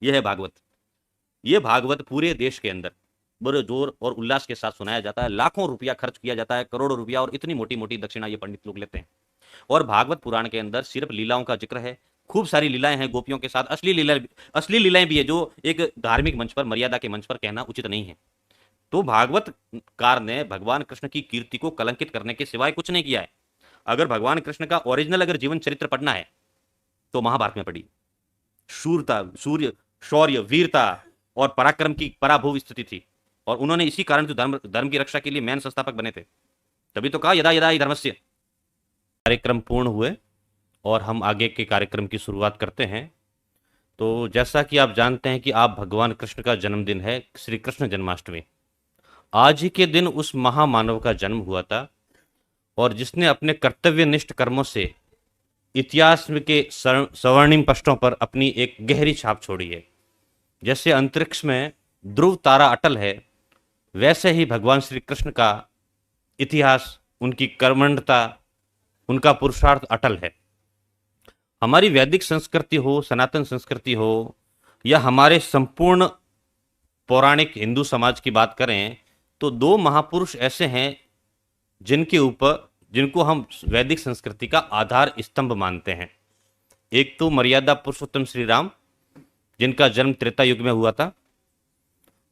यह है भागवत। ये भागवत पूरे देश के अंदर बड़े जोर और उल्लास के साथ सुनाया जाता है, लाखों रुपया खर्च किया जाता है, करोड़ों रुपया, और इतनी मोटी मोटी दक्षिणा ये पंडित लोग लेते हैं। और भागवत पुराण के अंदर सिर्फ लीलाओं का जिक्र है, खूब सारी लीलाएं हैं गोपियों के साथ, असली लीलाएं भी है जो एक धार्मिक मंच पर, मर्यादा के मंच पर कहना उचित नहीं है। तो भागवत कार ने भगवान कृष्ण की कीर्ति को कलंकित करने के सिवाय कुछ नहीं किया है। अगर भगवान कृष्ण का ओरिजिनल अगर जीवन चरित्र पढ़ना है तो महाभारत में पढ़िए। शूरता, सूर्य, शौर्य, वीरता और पराक्रम की पराभव स्थिति थी, और उन्होंने इसी कारण तो धर्म धर्म की रक्षा के लिए मैन संस्थापक बने थे। तभी तो कहा यदा यदा ही धर्मस्य। कार्यक्रम पूर्ण हुए और हम आगे के कार्यक्रम की शुरुआत करते हैं। तो जैसा कि आप जानते हैं कि आप भगवान कृष्ण का जन्मदिन है, श्री कृष्ण जन्माष्टमी। आज ही के दिन उस महामानव का जन्म हुआ था, और जिसने अपने कर्तव्यनिष्ठ कर्मों से इतिहास के स्वर्णिम पृष्ठों पर अपनी एक गहरी छाप छोड़ी है। जैसे अंतरिक्ष में ध्रुव तारा अटल है, वैसे ही भगवान श्री कृष्ण का इतिहास, उनकी कर्मण्यता, उनका पुरुषार्थ अटल है। हमारी वैदिक संस्कृति हो, सनातन संस्कृति हो, या हमारे संपूर्ण पौराणिक हिंदू समाज की बात करें, तो दो महापुरुष ऐसे हैं जिनको हम वैदिक संस्कृति का आधार स्तंभ मानते हैं। एक तो मर्यादा पुरुषोत्तम श्री राम, जिनका जन्म त्रेता युग में हुआ था,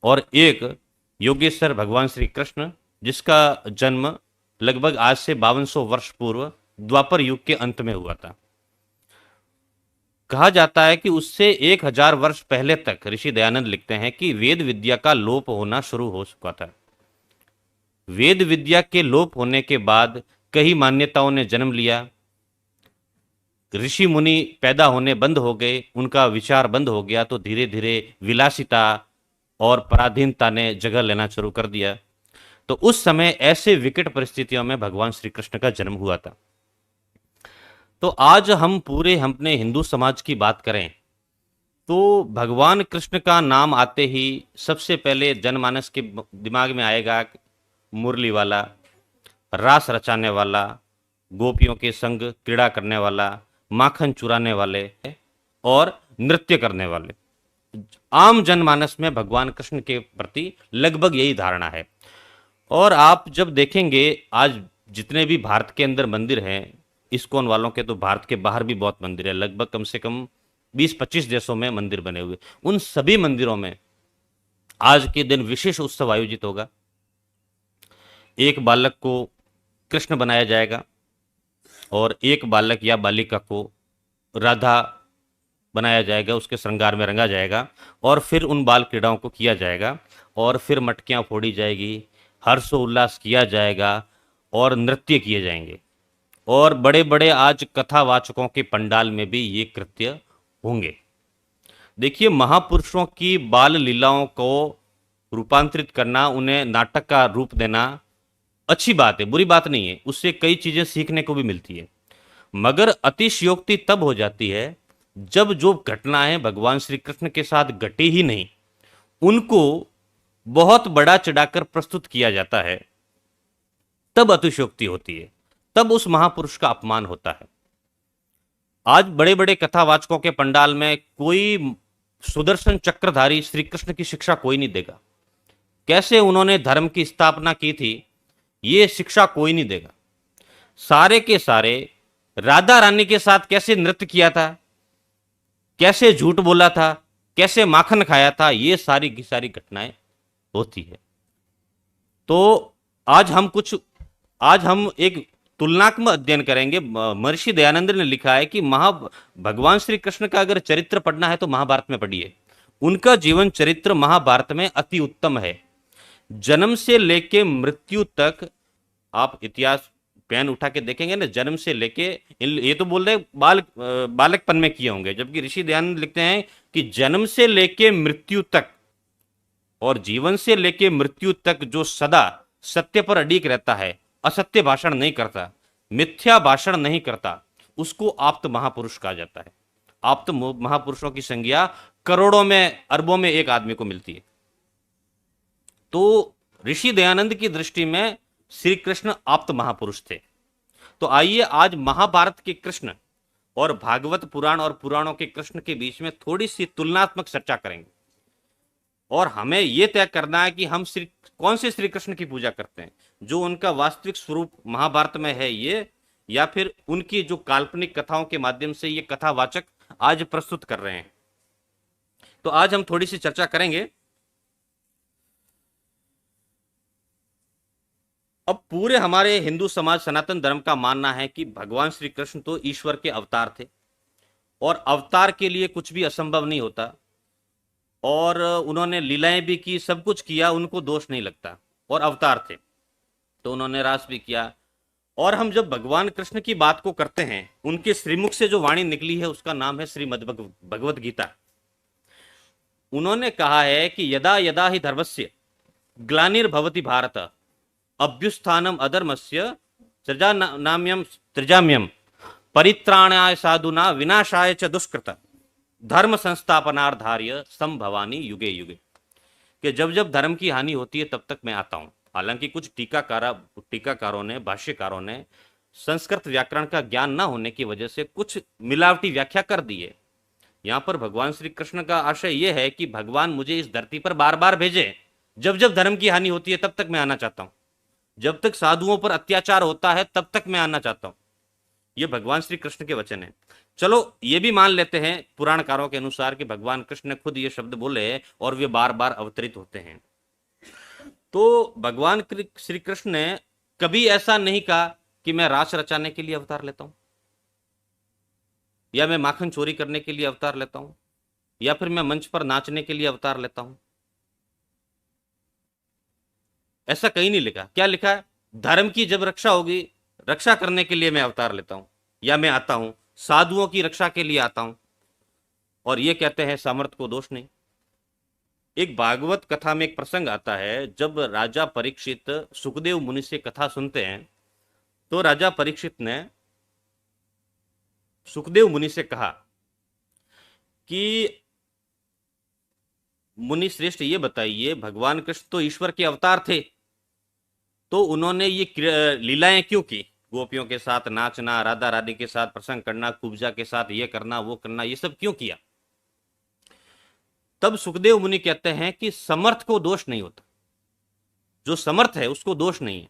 और एक योगेश्वर भगवान श्री कृष्ण, जिसका जन्म लगभग आज से 5200 वर्ष पूर्व द्वापर युग के अंत में हुआ था। कहा जाता है कि उससे 1000 वर्ष पहले तक, ऋषि दयानंद लिखते हैं कि वेद विद्या का लोप होना शुरू हो चुका था। वेद विद्या के लोप होने के बाद कई मान्यताओं ने जन्म लिया, ऋषि मुनि पैदा होने बंद हो गए, उनका विचार बंद हो गया, तो धीरे धीरे विलासिता और पराधीनता ने जगह लेना शुरू कर दिया। तो उस समय ऐसे विकट परिस्थितियों में भगवान श्री कृष्ण का जन्म हुआ था। तो आज हम पूरे अपने हिंदू समाज की बात करें तो भगवान कृष्ण का नाम आते ही सबसे पहले जनमानस के दिमाग में आएगा मुरली वाला, रास रचाने वाला, गोपियों के संग क्रीड़ा करने वाला, माखन चुराने वाले और नृत्य करने वाले। आम जनमानस में भगवान कृष्ण के प्रति लगभग यही धारणा है। और आप जब देखेंगे आज जितने भी भारत के अंदर मंदिर हैं, इस्कॉन वालों के, तो भारत के बाहर भी बहुत मंदिर है, लगभग कम से कम 20-25 देशों में मंदिर बने हुए। उन सभी मंदिरों में आज के दिन विशेष उत्सव आयोजित होगा। एक बालक को कृष्ण बनाया जाएगा और एक बालक या बालिका को राधा बनाया जाएगा, उसके श्रृंगार में रंगा जाएगा, और फिर उन बाल क्रीड़ाओं को किया जाएगा, और फिर मटकियां फोड़ी जाएगी, हर्षोल्लास किया जाएगा और नृत्य किए जाएंगे। और बड़े बड़े आज कथावाचकों के पंडाल में भी ये कृत्य होंगे। देखिए, महापुरुषों की बाल लीलाओं को रूपांतरित करना, उन्हें नाटक का रूप देना अच्छी बात है, बुरी बात नहीं है, उससे कई चीजें सीखने को भी मिलती है। मगर अतिशयोक्ति तब हो जाती है जब जो घटनाएं भगवान श्री कृष्ण के साथ घटी ही नहीं, उनको बहुत बड़ा चढ़ाकर प्रस्तुत किया जाता है, तब अतिशयोक्ति होती है, तब उस महापुरुष का अपमान होता है। आज बड़े बड़े कथावाचकों के पंडाल में कोई सुदर्शन चक्रधारी श्री कृष्ण की शिक्षा कोई नहीं देगा। कैसे उन्होंने धर्म की स्थापना की थी, ये शिक्षा कोई नहीं देगा। सारे के सारे राधा रानी के साथ कैसे नृत्य किया था, कैसे झूठ बोला था, कैसे माखन खाया था, ये सारी की सारी घटनाएं होती है। तो आज हम एक तुलनात्मक अध्ययन करेंगे। महर्षि दयानंद ने लिखा है कि भगवान श्री कृष्ण का अगर चरित्र पढ़ना है तो महाभारत में पढ़िए। उनका जीवन चरित्र महाभारत में अति उत्तम है। जन्म से लेके मृत्यु तक आप इतिहास पेन उठा के देखेंगे ना, जन्म से लेके, ये तो बोल रहे बालकपन में किए होंगे, जबकि ऋषि दयानंद लिखते हैं कि जन्म से लेके मृत्यु तक और जीवन से लेके मृत्यु तक जो सदा सत्य पर अडिग रहता है, असत्य भाषण नहीं करता, मिथ्या भाषण नहीं करता, उसको आप्त महापुरुष कहा जाता है। आप्त महापुरुषों की संज्ञा करोड़ों में, अरबों में एक आदमी को मिलती है। तो ऋषि दयानंद की दृष्टि में श्री कृष्ण आप्त महापुरुष थे। तो आइए आज महाभारत के कृष्ण और भागवत पुराण और पुराणों के कृष्ण के बीच में थोड़ी सी तुलनात्मक चर्चा करेंगे। और हमें यह तय करना है कि हम कौन से श्री कृष्ण की पूजा करते हैं, जो उनका वास्तविक स्वरूप महाभारत में है ये, या फिर उनकी जो काल्पनिक कथाओं के माध्यम से ये कथावाचक आज प्रस्तुत कर रहे हैं। तो आज हम थोड़ी सी चर्चा करेंगे। अब पूरे हमारे हिंदू समाज सनातन धर्म का मानना है कि भगवान श्री कृष्ण तो ईश्वर के अवतार थे, और अवतार के लिए कुछ भी असंभव नहीं होता, और उन्होंने लीलाएं भी की, सब कुछ किया, उनको दोष नहीं लगता, और अवतार थे तो उन्होंने रास भी किया। और हम जब भगवान कृष्ण की बात को करते हैं, उनके श्रीमुख से जो वाणी निकली है उसका नाम है श्रीमद् भगवत गीता। उन्होंने कहा है कि यदा यदा ही धर्मस्य ग्लानिर्भवति भारत अभ्युत्थानम अधर्मस्य त्रिजाम्यम त्रिजाम्यम परित्राणाय साधुना विनाशाय च दुष्कृत धर्म संस्थापनार्धार्य संभवानी युगे युगे। कि जब जब धर्म की हानि होती है तब तक मैं आता हूं। हालांकि कुछ टीकाकारों ने, भाष्यकारों ने संस्कृत व्याकरण का ज्ञान न होने की वजह से कुछ मिलावटी व्याख्या कर दी है। यहां पर भगवान श्री कृष्ण का आशय यह है कि भगवान मुझे इस धरती पर बार बार भेजे, जब जब धर्म की हानि होती है तब तक मैं आना चाहता हूं, जब तक साधुओं पर अत्याचार होता है तब तक मैं आना चाहता हूं। यह भगवान श्री कृष्ण के वचन है। चलो ये भी मान लेते हैं पुराणकारों के अनुसार कि भगवान कृष्ण ने खुद ये शब्द बोले हैं और वे बार बार अवतरित होते हैं। तो भगवान श्री कृष्ण ने कभी ऐसा नहीं कहा कि मैं रास रचाने के लिए अवतार लेता हूं, या मैं माखन चोरी करने के लिए अवतार लेता हूं, या फिर मैं मंच पर नाचने के लिए अवतार लेता हूं। ऐसा कहीं नहीं लिखा। क्या लिखा है? धर्म की जब रक्षा होगी, रक्षा करने के लिए मैं अवतार लेता हूं, या मैं आता हूं, साधुओं की रक्षा के लिए आता हूं। और ये कहते हैं सामर्थ्य को दोष नहीं। एक भागवत कथा में एक प्रसंग आता है, जब राजा परीक्षित सुखदेव मुनि से कथा सुनते हैं, तो राजा परीक्षित ने सुखदेव मुनि से कहा कि मुनि श्रेष्ठ ये बताइए, भगवान कृष्ण तो ईश्वर के अवतार थे, तो उन्होंने ये लीलाएं क्यों की? गोपियों के साथ नाचना, राधा रानी के साथ प्रसंग करना, कुब्जा के साथ ये करना वो करना, ये सब क्यों किया? तब सुखदेव मुनि कहते हैं कि समर्थ को दोष नहीं होता। जो समर्थ है उसको दोष नहीं है,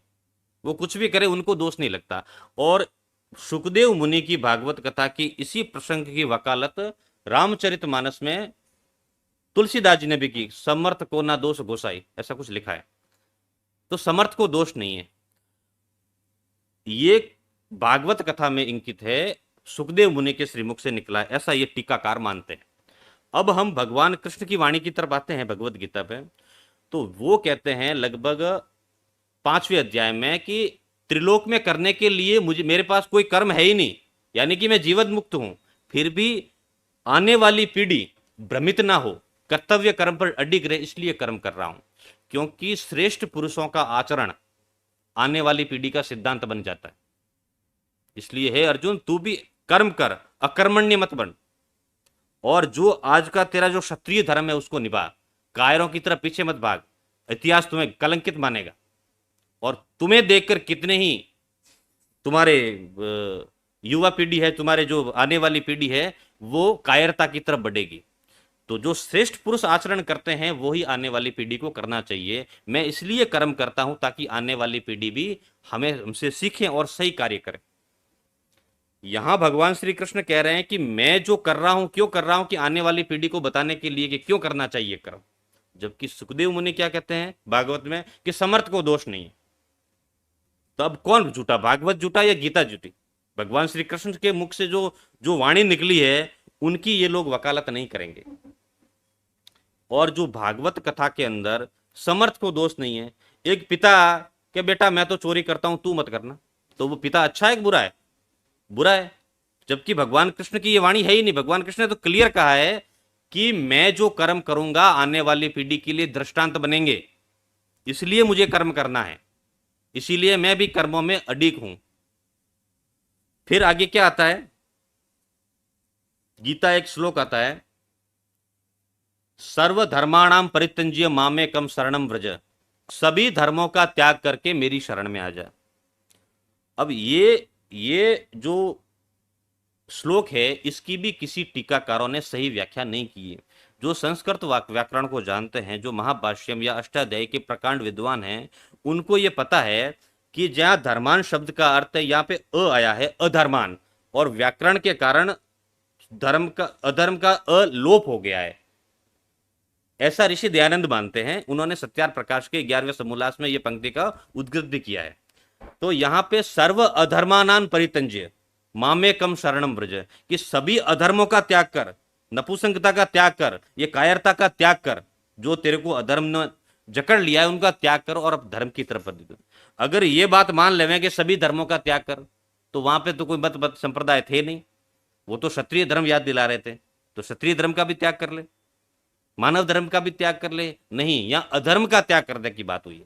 वो कुछ भी करे उनको दोष नहीं लगता। और सुखदेव मुनि की भागवत कथा की इसी प्रसंग की वकालत रामचरितमानस में तुलसीदास जी ने भी की। समर्थ को ना दोष गोसाई, ऐसा कुछ लिखा है। तो समर्थ को दोष नहीं है, ये भागवत कथा में इंकित है, सुखदेव मुनि के श्रीमुख से निकला है, ऐसा ये टीकाकार मानते हैं। अब हम भगवान कृष्ण की वाणी की तरफ आते हैं भगवत गीता पे। तो वो कहते हैं लगभग 5वें अध्याय में कि त्रिलोक में करने के लिए मेरे पास कोई कर्म है ही नहीं, यानी कि मैं जीवन मुक्त हूं, फिर भी आने वाली पीढ़ी भ्रमित ना हो, कर्तव्य कर्म पर अडिग रहे, इसलिए कर्म कर रहा हूं। क्योंकि श्रेष्ठ पुरुषों का आचरण आने वाली पीढ़ी का सिद्धांत बन जाता है। इसलिए हे अर्जुन, तू भी कर्म कर, अकर्मण्य मत बन, और जो आज का तेरा जो क्षत्रिय धर्म है उसको निभा, कायरों की तरह पीछे मत भाग, इतिहास तुम्हें कलंकित मानेगा। और तुम्हें देखकर कितने ही तुम्हारे युवा पीढ़ी है, तुम्हारे जो आने वाली पीढ़ी है, वो कायरता की तरफ बढ़ेगी। तो जो श्रेष्ठ पुरुष आचरण करते हैं वो ही आने वाली पीढ़ी को करना चाहिए। मैं इसलिए कर्म करता हूं ताकि आने वाली पीढ़ी भी हमसे सीखे और सही कार्य करे। यहां भगवान श्री कृष्ण कह रहे हैं कि मैं जो कर रहा हूं, क्यों कर रहा हूं? कि आने वाली पीढ़ी को बताने के लिए कि क्यों करना चाहिए कर्म। जबकि सुखदेव मुनि क्या कहते हैं भागवत में कि समर्थ को दोष नहीं है। तो अब कौन झूठा, भागवत झूठा या गीता झूठी? भगवान श्री कृष्ण के मुख से जो जो वाणी निकली है उनकी ये लोग वकालत नहीं करेंगे। और जो भागवत कथा के अंदर समर्थ को दोष नहीं है, एक पिता के बेटा मैं तो चोरी करता हूं तू मत करना, तो वो पिता अच्छा है कि बुरा है? बुरा है। जबकि भगवान कृष्ण की ये वाणी है ही नहीं। भगवान कृष्ण ने तो क्लियर कहा है कि मैं जो कर्म करूंगा आने वाली पीढ़ी के लिए दृष्टांत बनेंगे, इसलिए मुझे कर्म करना है, इसीलिए मैं भी कर्मों में अडिग हूं। फिर आगे क्या आता है? गीता एक श्लोक आता है, सर्वधर्माणाम परित्यज्य मामेकम शरणम व्रज, सभी धर्मों का त्याग करके मेरी शरण में आ जा। अब ये जो श्लोक है, इसकी भी किसी टीकाकारों ने सही व्याख्या नहीं की है। जो संस्कृत व्याकरण को जानते हैं, जो महाभाष्यम या अष्टाध्यायी के प्रकांड विद्वान हैं, उनको ये पता है कि जहाँ धर्मान शब्द का अर्थ है, यहाँ पे अ आया है, अधर्मान, और व्याकरण के कारण अधर्म का अलोप हो गया है। ऐसा ऋषि दयानंद मानते हैं। उन्होंने सत्यार प्रकाश के 11वें समोल्लास में यह पंक्ति का उद्गृत भी किया है। तो यहां पे सर्व अधर्मानान परितंज्य मामे कम शरणम ब्रज, कि सभी अधर्मों का त्याग कर, नपुंसकता का त्याग कर, ये कायरता का त्याग कर, जो तेरे को अधर्म ने जकड़ लिया है उनका त्याग कर और अब धर्म की तरफ बढ़। अगर ये बात मान लेवे कि सभी धर्मों का त्याग कर, तो वहां पे तो कोई मत संप्रदाय थे नहीं, वो तो क्षत्रिय धर्म याद दिला रहे थे। तो क्षत्रिय धर्म का भी त्याग कर ले, मानव धर्म का भी त्याग कर ले, नहीं, यहां अधर्म का त्याग करने की बात हुई है।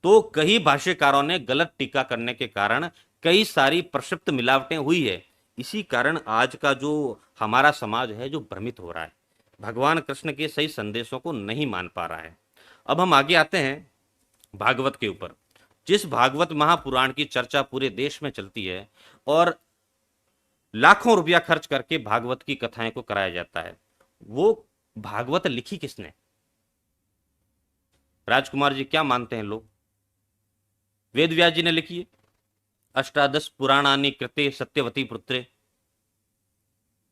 तो कई भाष्यकारों ने गलत टीका करने के कारण कई सारी प्रक्षिप्त मिलावटें हुई है। इसी कारण आज का जो हमारा समाज है जो भ्रमित हो रहा है, भगवान कृष्ण के सही संदेशों को नहीं मान पा रहा है। अब हम आगे आते हैं भागवत के ऊपर। जिस भागवत महापुराण की चर्चा पूरे देश में चलती है और लाखों रुपया खर्च करके भागवत की कथाएं को कराया जाता है, वो भागवत लिखी किसने? राजकुमार जी, क्या मानते हैं लोग? वेद व्यास जी ने लिखी है। अष्टादश पुराणानि कृते सत्यवती पुत्रे,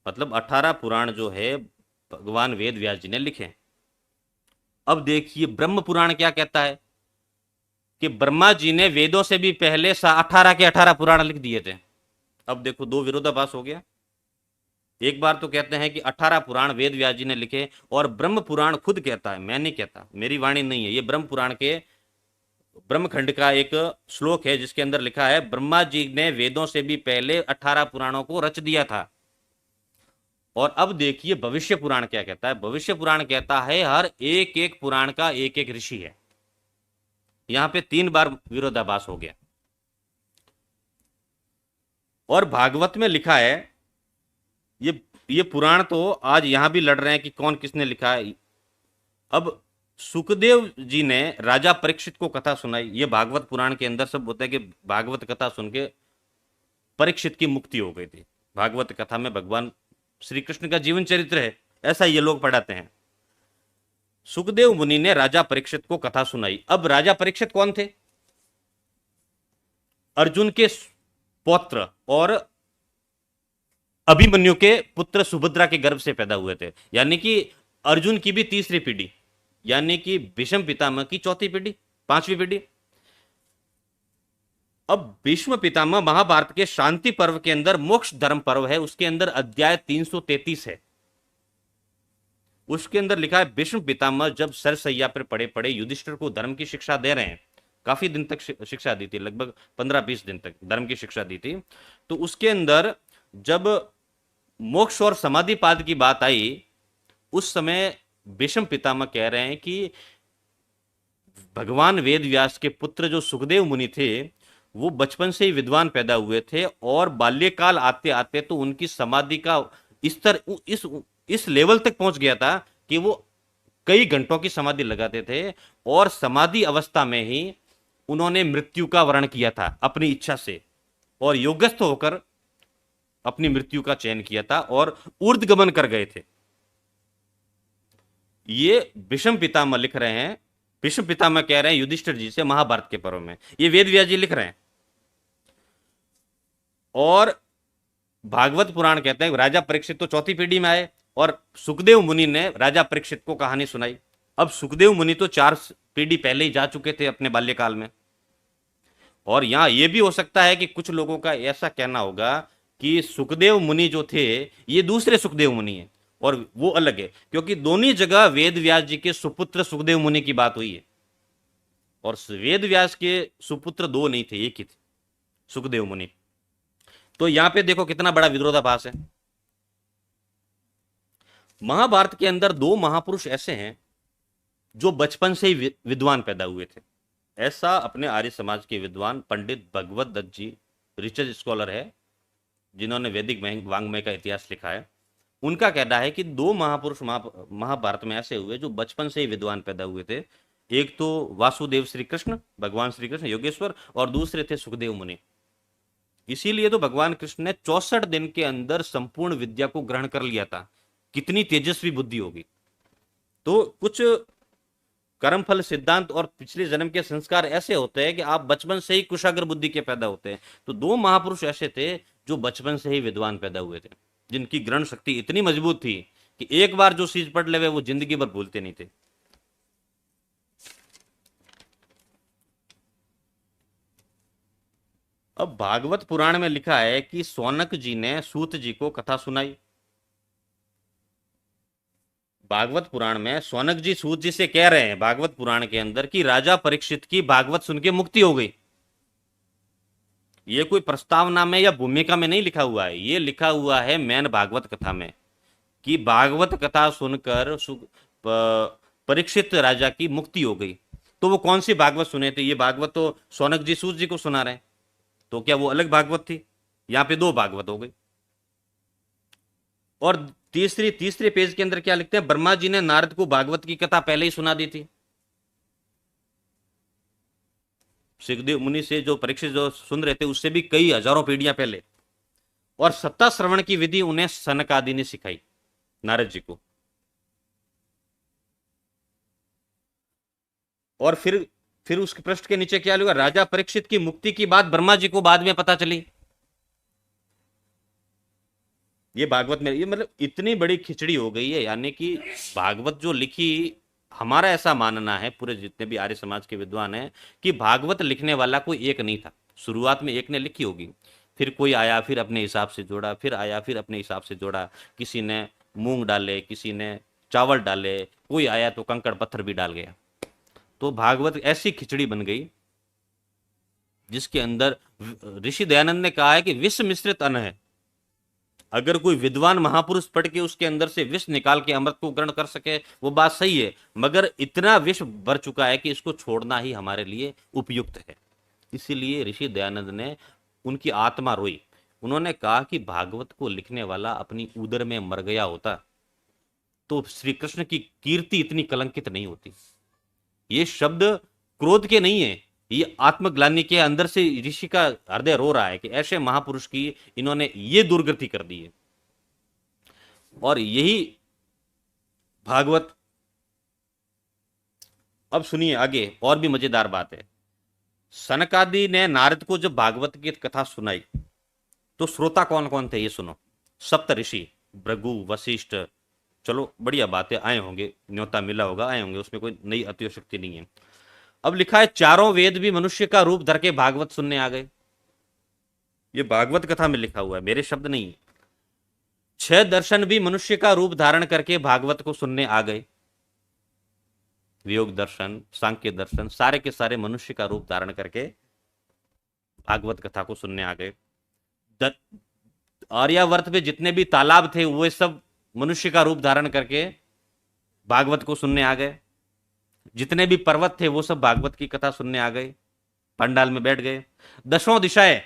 मतलब 18 पुराण जो है भगवान वेद व्यास जी ने लिखे। अब देखिए ब्रह्म पुराण क्या कहता है कि ब्रह्मा जी ने वेदों से भी पहले 18 के 18 पुराण लिख दिए थे। अब देखो दो विरोधाभास हो गया। एक बार तो कहते हैं कि 18 पुराण वेद व्यास जी ने लिखे, और ब्रह्म पुराण खुद कहता है, मैं नहीं कहता, मेरी वाणी नहीं है, ये ब्रह्म पुराण के ब्रह्मखंड का एक श्लोक है जिसके अंदर लिखा है ब्रह्मा जी ने वेदों से भी पहले 18 पुराणों को रच दिया था। और अब देखिए भविष्य पुराण क्या कहता है। भविष्य पुराण कहता है हर एक एक पुराण का एक एक ऋषि है। यहां पे 3 बार विरोधाभास हो गया। और भागवत में लिखा है, ये पुराण तो आज यहां भी लड़ रहे हैं कि कौन किसने लिखा है। अब सुखदेव जी ने राजा परीक्षित को कथा सुनाई। ये भागवत पुराण के अंदर सब होता है कि भागवत कथा सुन के परीक्षित की मुक्ति हो गई थी। भागवत कथा में भगवान श्री कृष्ण का जीवन चरित्र है, ऐसा ये लोग पढ़ाते हैं। सुखदेव मुनि ने राजा परीक्षित को कथा सुनाई। अब राजा परीक्षित कौन थे? अर्जुन के पौत्र और अभिमन्यु के पुत्र सुभद्रा के गर्भ से पैदा हुए थे, यानी कि अर्जुन की भी तीसरी पीढ़ी, यानी कि भीष्म पितामह की चौथी पीढ़ी, 5वीं पीढ़ी। अब भीष्म पितामह महाभारत के शांति पर्व के अंदर मोक्ष धर्म पर्व है, उसके अंदर अध्याय 333 है। उसके अंदर लिखा है भीष्म पितामह जब सरसैया पर पड़े पड़े युधिष्ठिर को धर्म की शिक्षा दे रहे हैं, काफी दिन तक शिक्षा दी थी, लगभग 15-20 दिन तक धर्म की शिक्षा दी थी। तो उसके अंदर जब मोक्ष और समाधि पाद की बात आई, उस समय भीष्म पितामह कह रहे हैं कि भगवान वेद व्यास के पुत्र जो सुखदेव मुनि थे वो बचपन से ही विद्वान पैदा हुए थे, और बाल्यकाल आते आते तो उनकी समाधि का स्तर इस लेवल तक पहुंच गया था कि वो कई घंटों की समाधि लगाते थे, और समाधि अवस्था में ही उन्होंने मृत्यु का वर्ण किया था अपनी इच्छा से, और योगस्थ होकर अपनी मृत्यु का चयन किया था और ऊर्ध्वगमन कर गए थे। ये भीष्म पितामह लिख रहे हैं। भीष्म पितामह कह रहे हैं युधिष्ठिर जी से महाभारत के पर्व में, ये वेद व्यास जी लिख रहे हैं। और भागवत पुराण कहते हैं राजा परीक्षित तो चौथी पीढ़ी में आए, और सुखदेव मुनि ने राजा परीक्षित को कहानी सुनाई। अब सुखदेव मुनि तो 4 पीढ़ी पहले ही जा चुके थे अपने बाल्यकाल में। और यहां यह भी हो सकता है कि कुछ लोगों का ऐसा कहना होगा कि सुखदेव मुनि जो थे ये दूसरे सुखदेव मुनि हैं और वो अलग है, क्योंकि दोनों जगह वेद व्यास जी के सुपुत्र सुखदेव मुनि की बात हुई है, और वेद व्यास के सुपुत्र 2 नहीं थे, एक ही थे, सुखदेव मुनि। तो यहां पे देखो कितना बड़ा विरोधाभास है। महाभारत के अंदर 2 महापुरुष ऐसे हैं जो बचपन से ही विद्वान पैदा हुए थे। ऐसा अपने आर्य समाज के विद्वान पंडित भगवत दत्त जी रिचर्ड स्कॉलर है, जिन्होंने वैदिक वांग्मय का इतिहास लिखा है। उनका कहना है कि 2 महापुरुष महाभारत में ऐसे हुए जो बचपन से ही विद्वान पैदा हुए थे। एक तो वासुदेव श्री कृष्ण, भगवान श्री कृष्ण योगेश्वर, और दूसरे थे सुखदेव मुनि। इसीलिए तो भगवान कृष्ण ने 64 दिन के अंदर संपूर्ण विद्या को ग्रहण कर लिया था। कितनी तेजस्वी बुद्धि होगी। तो कुछ कर्म फल सिद्धांत और पिछले जन्म के संस्कार ऐसे होते हैं कि आप बचपन से ही कुशाग्र बुद्धि के पैदा होते हैं। तो दो महापुरुष ऐसे थे जो बचपन से ही विद्वान पैदा हुए थे, जिनकी ग्रहण शक्ति इतनी मजबूत थी कि एक बार जो चीज पढ़ ले वो जिंदगी भर भूलते नहीं थे। अब भागवत पुराण में लिखा है कि सौनक जी ने सूत जी को कथा सुनाई। भागवत पुराण में सौनक जी सूत जी से कह रहे हैं भागवत पुराण के अंदर कि राजा परीक्षित की भागवत सुन के मुक्ति हो गई। ये कोई प्रस्तावना में या भूमिका में नहीं लिखा हुआ है, ये लिखा हुआ है मैन भागवत कथा में कि भागवत कथा सुनकर परीक्षित राजा की मुक्ति हो गई। तो वो कौन सी भागवत सुने थे? ये भागवत तो सौनक जी सूत जी को सुना रहे हैं, तो क्या वो अलग भागवत थी? यहां पे दो भागवत हो गई। और तीसरे पेज के अंदर क्या लिखते हैं? ब्रह्मा जी ने नारद को भागवत की कथा पहले ही सुना दी थी। सुखदेव मुनि से जो परीक्षित जो सुन रहे थे उससे भी कई हजारों पीढ़ियां पहले। और सत्ता श्रवण की विधि उन्हें सनक आदि ने सिखाई नारद जी को। और फिर उसके पृष्ठ के नीचे क्या लिखा? राजा परीक्षित की मुक्ति की बात ब्रह्मा जी को बाद में पता चली। ये भागवत में ये मतलब इतनी बड़ी खिचड़ी हो गई है। यानी कि भागवत जो लिखी, हमारा ऐसा मानना है पूरे जितने भी आर्य समाज के विद्वान हैं कि भागवत लिखने वाला कोई एक नहीं था। शुरुआत में एक ने लिखी होगी, फिर कोई आया, फिर अपने हिसाब से जोड़ा, फिर आया, फिर अपने हिसाब से जोड़ा। किसी ने मूंग डाले, किसी ने चावल डाले, कोई आया तो कंकड़ पत्थर भी डाल गया। तो भागवत ऐसी खिचड़ी बन गई जिसके अंदर ऋषि दयानंद ने कहा है कि विष मिश्रित अन्न है। अगर कोई विद्वान महापुरुष पढ़ के उसके अंदर से विष निकाल के अमृत को ग्रहण कर सके वो बात सही है, मगर इतना विष भर चुका है कि इसको छोड़ना ही हमारे लिए उपयुक्त है। इसीलिए ऋषि दयानंद ने, उनकी आत्मा रोई। उन्होंने कहा कि भागवत को लिखने वाला अपनी उदर में मर गया होता तो श्री कृष्ण की कीर्ति इतनी कलंकित नहीं होती। ये शब्द क्रोध के नहीं है, ये आत्मग्लानि के अंदर से ऋषि का हृदय रो रहा है कि ऐसे महापुरुष की इन्होंने ये दुर्गति कर दी है। और यही भागवत, अब सुनिए आगे और भी मजेदार बात है। सनकादि ने नारद को जब भागवत की कथा सुनाई तो श्रोता कौन कौन थे ये सुनो। सप्त ऋषि, भृगु, वशिष्ठ, चलो बढ़िया बात है, आए होंगे, न्योता मिला होगा, आए होंगे, उसमें कोई नई अतिशक्ति नहीं है। अब लिखा है चारों वेद भी मनुष्य का रूप धर के भागवत सुनने आ गए। ये भागवत कथा में लिखा हुआ है, मेरे शब्द नहीं। 6 दर्शन भी मनुष्य का रूप धारण करके भागवत को सुनने आ गए। वियोग दर्शन, सांख्य दर्शन, सारे के सारे मनुष्य का रूप धारण करके भागवत कथा को सुनने आ गए। आर्यावर्त में जितने भी तालाब थे वो सब मनुष्य का रूप धारण करके भागवत को सुनने आ गए। जितने भी पर्वत थे वो सब भागवत की कथा सुनने आ गए, पंडाल में बैठ गए। 10 दिशाएं,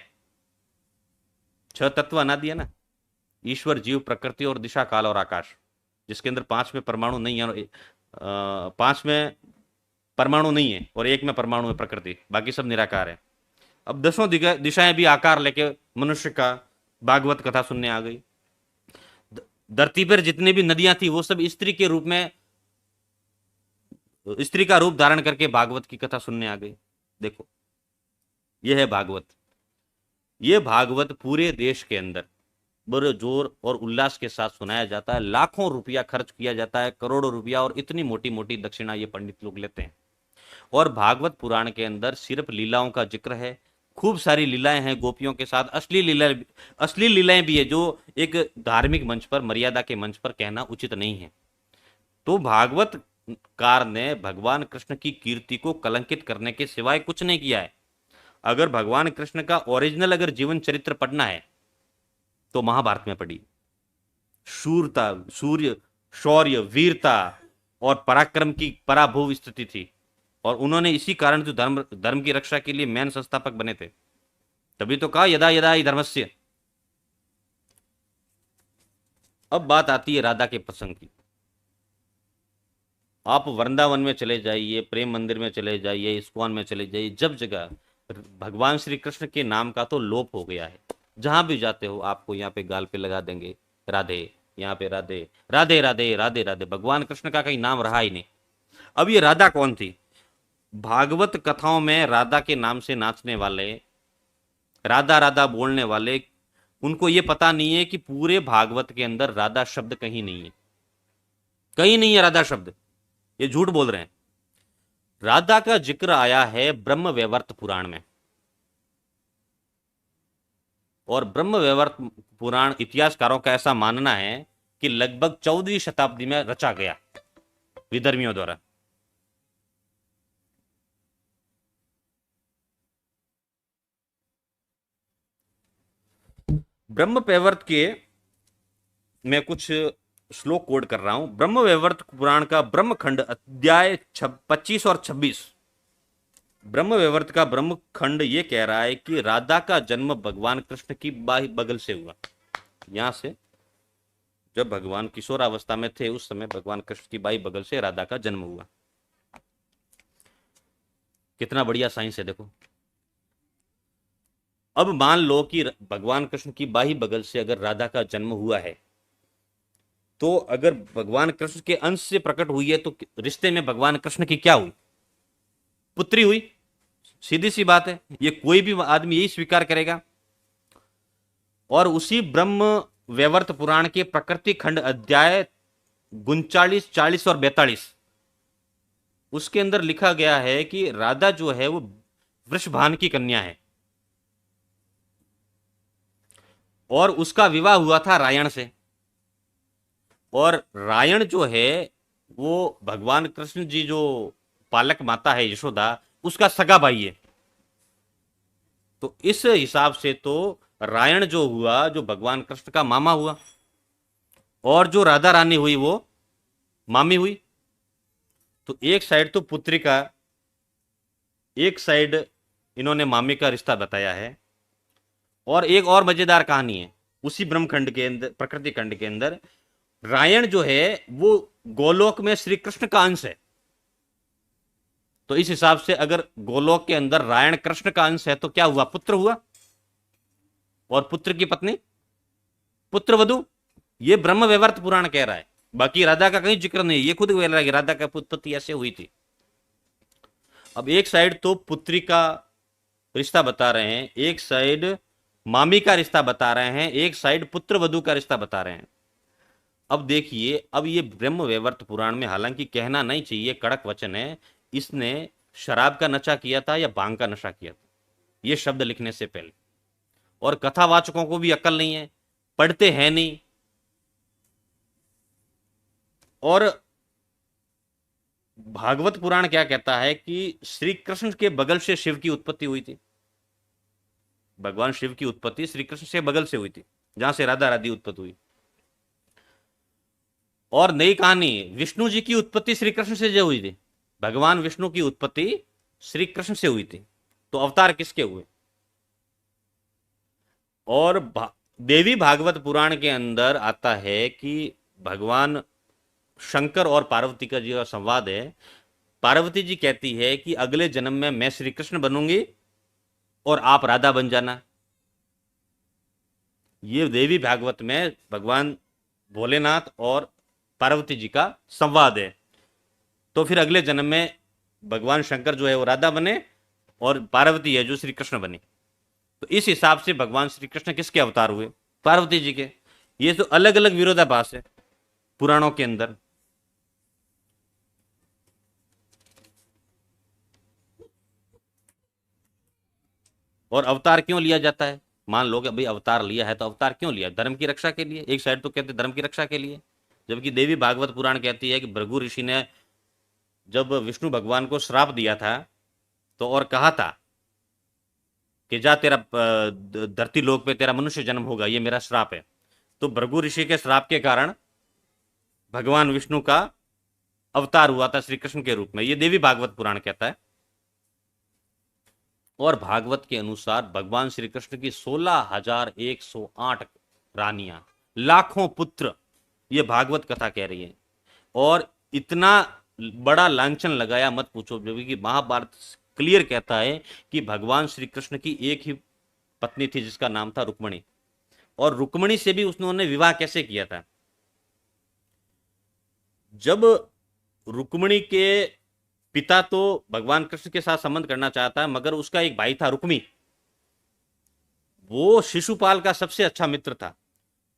6 तत्व अनादि है ना, ईश्वर, जीव, प्रकृति और दिशा, काल और आकाश, जिसके अंदर 5 में परमाणु नहीं है, 5 में परमाणु नहीं है और 1 में परमाणु है प्रकृति, बाकी सब निराकार है। अब 10 दिशाएं भी आकार लेके मनुष्य का भागवत कथा सुनने आ गई। धरती पर जितनी भी नदियां थी वो सब स्त्री के रूप में, स्त्री का रूप धारण करके भागवत की कथा सुनने आ गई। देखो यह है भागवत। यह भागवत पूरे देश के अंदर बड़े जोर और उल्लास के साथ सुनाया जाता है। लाखों रुपया खर्च किया जाता है, करोड़ों रुपया, और इतनी मोटी मोटी दक्षिणा ये पंडित लोग लेते हैं। और भागवत पुराण के अंदर सिर्फ लीलाओं का जिक्र है, खूब सारी लीलाएं हैं गोपियों के साथ, असली लीलाएं भी है जो एक धार्मिक मंच पर, मर्यादा के मंच पर कहना उचित नहीं है। तो भागवत कार ने भगवान कृष्ण की कीर्ति को कलंकित करने के सिवाय कुछ नहीं किया है। अगर भगवान कृष्ण का ओरिजिनल अगर जीवन चरित्र पढ़ना है तो महाभारत में पढ़ी। शूरता, शौर्य, वीरता और पराक्रम की पराभव स्थिति थी, और उन्होंने इसी कारण तो धर्म की रक्षा के लिए मैन संस्थापक बने थे। तभी तो कहा यदा यदा ही धर्मस्य। अब बात आती है राधा के प्रसंग की। आप वृंदावन में चले जाइए, प्रेम मंदिर में चले जाइए, इस्कॉन में चले जाइए, जब जगह भगवान श्री कृष्ण के नाम का तो लोप हो गया है। जहां भी जाते हो आपको यहाँ पे गाल पे लगा देंगे राधे, यहाँ पे राधे राधे राधे राधे राधे, भगवान कृष्ण का कहीं नाम रहा ही नहीं। अब ये राधा कौन थी? भागवत कथाओं में राधा के नाम से नाचने वाले, राधा राधा बोलने वाले, उनको ये पता नहीं है कि पूरे भागवत के अंदर राधा शब्द कहीं नहीं है, कहीं नहीं है राधा शब्द। ये झूठ बोल रहे हैं। राधा का जिक्र आया है ब्रह्म वैवर्त पुराण में, और ब्रह्म वैवर्त पुराण इतिहासकारों का ऐसा मानना है कि लगभग 14वीं शताब्दी में रचा गया विधर्मियों द्वारा। ब्रह्म वैवर्त के मैं कुछ श्लोक कोड कर रहा हूं। ब्रह्म वैवर्त पुराण का ब्रह्मखंड अध्याय 25 और 26, ब्रह्म वैवर्त का ब्रह्मखंड ये कह रहा है कि राधा का जन्म भगवान कृष्ण की बाही बगल से हुआ। यहां से जब भगवान किशोरावस्था में थे उस समय भगवान कृष्ण की बाई बगल से राधा का जन्म हुआ। कितना बढ़िया साइंस है देखो। अब मान लो कि भगवान कृष्ण की बाही बगल से अगर राधा का जन्म हुआ है, तो अगर भगवान कृष्ण के अंश से प्रकट हुई है तो रिश्ते में भगवान कृष्ण की क्या हुई? पुत्री हुई। सीधी सी बात है, ये कोई भी आदमी यही स्वीकार करेगा। और उसी ब्रह्म वैवर्त पुराण के प्रकृति खंड अध्याय 39, 40 और 42, उसके अंदर लिखा गया है कि राधा जो है वो वृषभान की कन्या है, और उसका विवाह हुआ था रायण से। और रायण जो है वो भगवान कृष्ण जी जो पालक माता है यशोदा, उसका सगा भाई है। तो इस हिसाब से तो रायण जो हुआ, जो भगवान कृष्ण का मामा हुआ, और जो राधा रानी हुई वो मामी हुई। तो एक साइड तो पुत्री का, एक साइड इन्होंने मामी का रिश्ता बताया है। और एक और मजेदार कहानी है उसी ब्रह्मखंड के अंदर, प्रकृति खंड के अंदर, रायण जो है वो गोलोक में श्री कृष्ण का अंश है। तो इस हिसाब से अगर गोलोक के अंदर रायण कृष्ण का अंश है तो क्या हुआ? पुत्र हुआ। और पुत्र की पत्नी पुत्र वधु। ये ब्रह्म वैवर्त पुराण कह रहा है, बाकी राधा का कहीं जिक्र नहीं। ये खुद कह रहा है कि राधा का उत्पत्ति ऐसे हुई थी। अब एक साइड तो पुत्री का रिश्ता बता रहे हैं, एक साइड मामी का रिश्ता बता रहे हैं, एक साइड पुत्र वधु का रिश्ता बता रहे हैं। अब देखिए, अब ये ब्रह्म वैवर्त पुराण में, हालांकि कहना नहीं चाहिए, कड़क वचन है, इसने शराब का नशा किया था या भांग का नशा किया था ये शब्द लिखने से पहले। और कथावाचकों को भी अक्ल नहीं है, पढ़ते हैं नहीं। और भागवत पुराण क्या कहता है कि श्री कृष्ण के बगल से शिव की उत्पत्ति हुई थी। भगवान शिव की उत्पत्ति श्री कृष्ण से बगल से हुई थी, जहां से राधा राधी उत्पत्ति हुई। और नई कहानी, विष्णु जी की उत्पत्ति श्री कृष्ण से जो हुई थी, भगवान विष्णु की उत्पत्ति श्री कृष्ण से हुई थी। तो अवतार किसके हुए? और देवी भागवत पुराण के अंदर आता है कि भगवान शंकर और पार्वती का जो संवाद है, पार्वती जी कहती है कि अगले जन्म में मैं श्री कृष्ण बनूंगी और आप राधा बन जाना। ये देवी भागवत में भगवान भोलेनाथ और पार्वती जी का संवाद है। तो फिर अगले जन्म में भगवान शंकर जो है वो राधा बने और पार्वती है जो श्री कृष्ण बने। तो इस हिसाब से भगवान श्री कृष्ण किसके अवतार हुए? पार्वती जी के। ये तो अलग अलग विरोधाभास है पुराणों के अंदर। और अवतार क्यों लिया जाता है? मान लो कि भाई अवतार लिया है तो अवतार क्यों लिया? धर्म की रक्षा के लिए। एक साइड तो कहते धर्म की रक्षा के लिए, जबकि देवी भागवत पुराण कहती है कि भृगु ऋषि ने जब विष्णु भगवान को श्राप दिया था तो और कहा था कि जा तेरा धरती लोक पे तेरा मनुष्य जन्म होगा, ये मेरा श्राप है। तो भृगु ऋषि के श्राप के कारण भगवान विष्णु का अवतार हुआ था श्री कृष्ण के रूप में। ये देवी भागवत पुराण कहता है। और भागवत के अनुसार भगवान श्री कृष्ण की 16,108 रानियां, लाखों पुत्र, ये भागवत कथा कह रही है। और इतना बड़ा लांछन लगाया मत पूछो, क्योंकि महाभारत क्लियर कहता है कि भगवान श्री कृष्ण की एक ही पत्नी थी जिसका नाम था रुक्मणी, और रुक्मणी से भी उन्होंने विवाह कैसे किया था। जब रुक्मणी के पिता तो भगवान कृष्ण के साथ संबंध करना चाहता है, मगर उसका एक भाई था रुक्मी, वो शिशुपाल का सबसे अच्छा मित्र था,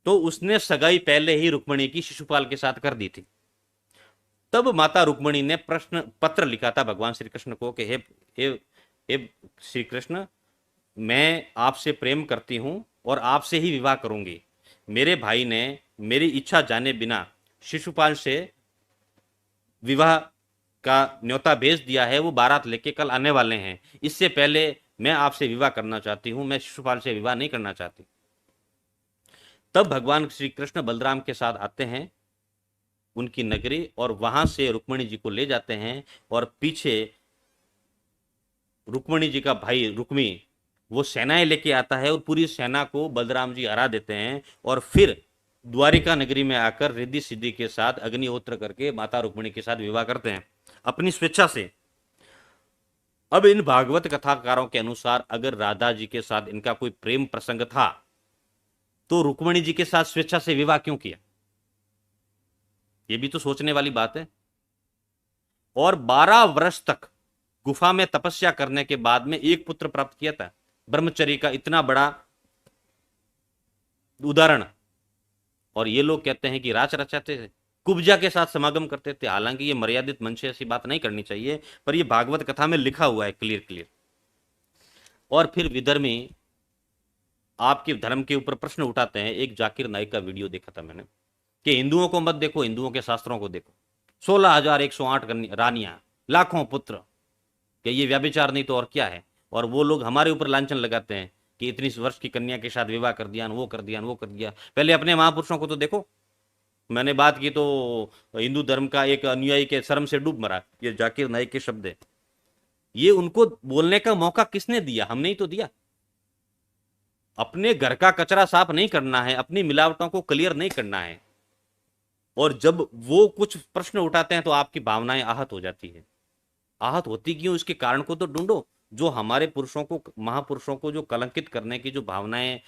तो उसने सगाई पहले ही रुक्मणी की शिशुपाल के साथ कर दी थी। तब माता रुक्मणी ने प्रश्न पत्र लिखा था भगवान श्री कृष्ण को कि हे श्री कृष्ण, मैं आपसे प्रेम करती हूं और आपसे ही विवाह करूंगी। मेरे भाई ने मेरी इच्छा जाने बिना शिशुपाल से विवाह का न्योता भेज दिया है, वो बारात लेके कल आने वाले हैं। इससे पहले मैं आपसे विवाह करना चाहती हूं, मैं शिशुपाल से विवाह नहीं करना चाहती। तब भगवान श्री कृष्ण बलराम के साथ आते हैं उनकी नगरी, और वहां से रुक्मणी जी को ले जाते हैं, और पीछे रुक्मणी जी का भाई रुक्मी वो सेनाएं लेके आता है, और पूरी सेना को बलराम जी हरा देते हैं, और फिर द्वारिका नगरी में आकर रिद्धि सिद्धि के साथ अग्निहोत्र करके माता रुक्मणी के साथ विवाह करते हैं अपनी स्वेच्छा से। अब इन भागवत कथाकारों के अनुसार अगर राधा जी के साथ इनका कोई प्रेम प्रसंग था, तो रुक्मणी जी के साथ स्वेच्छा से विवाह क्यों किया, ये भी तो सोचने वाली बात है। और 12 वर्ष तक गुफा में तपस्या करने के बाद में एक पुत्र प्राप्त किया था। ब्रह्मचर्य का इतना बड़ा उदाहरण, और ये लोग कहते हैं कि राज रचाते थे, कुब्जा के साथ समागम करते थे। हालांकि ये मर्यादित मंच से ऐसी बात नहीं करनी चाहिए, पर ये भागवत कथा में लिखा हुआ है क्लियर क्लियर। और फिर विधर्मी आपके धर्म के ऊपर प्रश्न उठाते हैं। एक जाकिर नाइक का वीडियो देखा था मैंने कि हिंदुओं को मत देखो, हिंदुओं के शास्त्रों को देखो। 16,108 रानियां, लाखों पुत्र, कि ये व्याभिचार नहीं तो और क्या है। और वो लोग हमारे ऊपर लांछन लगाते हैं कि इतनी वर्ष की कन्या के साथ विवाह कर दिया, वो कर दिया, वो कर दिया। पहले अपने महापुरुषों को तो देखो। मैंने बात की तो हिंदू धर्म का एक अनुयायी के शर्म से डूब मरा, ये जाकिर नाइक के शब्द है। ये उनको बोलने का मौका किसने दिया? हमने ही तो दिया। अपने घर का कचरा साफ नहीं करना है, अपनी मिलावटों को क्लियर नहीं करना है, और जब वो कुछ प्रश्न उठाते हैं तो आपकी भावनाएं आहत हो जाती है। आहत होती क्यों, इसके कारण को तो ढूंढो। जो हमारे पुरुषों को, महापुरुषों को जो कलंकित करने की जो भावनाएं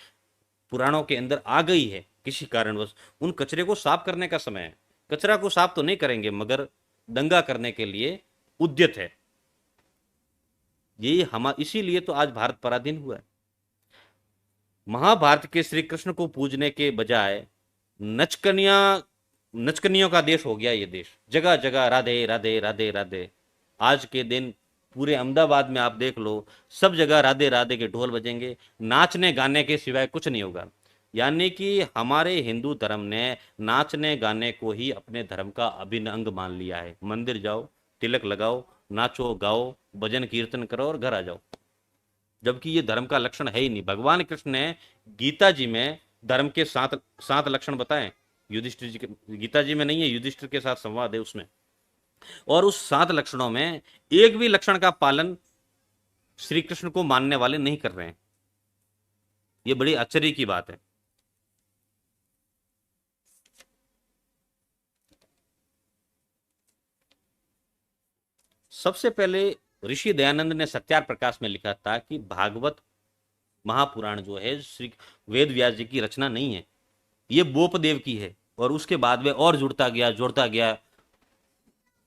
पुराणों के अंदर आ गई है किसी कारणवश, उन कचरे को साफ करने का समय है। कचरा को साफ तो नहीं करेंगे, मगर दंगा करने के लिए उद्यत है। ये हम इसीलिए तो आज भारत पराधीन हुआ है। महाभारत के श्री कृष्ण को पूजने के बजाय नचकनियों का देश हो गया ये देश। जगह जगह राधे राधे राधे राधे। आज के दिन पूरे अहमदाबाद में आप देख लो, सब जगह राधे राधे के ढोल बजेंगे, नाचने गाने के सिवाय कुछ नहीं होगा। यानी कि हमारे हिंदू धर्म ने नाचने गाने को ही अपने धर्म का अभिन्न अंग मान लिया है। मंदिर जाओ, तिलक लगाओ, नाचो गाओ, भजन कीर्तन करो और घर आ जाओ, जबकि ये धर्म का लक्षण है ही नहीं। भगवान कृष्ण ने गीता जी में धर्म के 7 लक्षण बताए। युधिष्ठिर जी के गीता जी में नहीं है, युधिष्ठिर के साथ संवाद है उसमें, और उस 7 लक्षणों में एक भी लक्षण का पालन श्री कृष्ण को मानने वाले नहीं कर रहे हैं। यह बड़ी आश्चर्य की बात है। सबसे पहले ऋषि दयानंद ने सत्यार प्रकाश में लिखा था कि भागवत महापुराण जो है श्री वेद व्यास जी की रचना नहीं है, ये बोपदेव की है। और उसके बाद में और जुड़ता गया।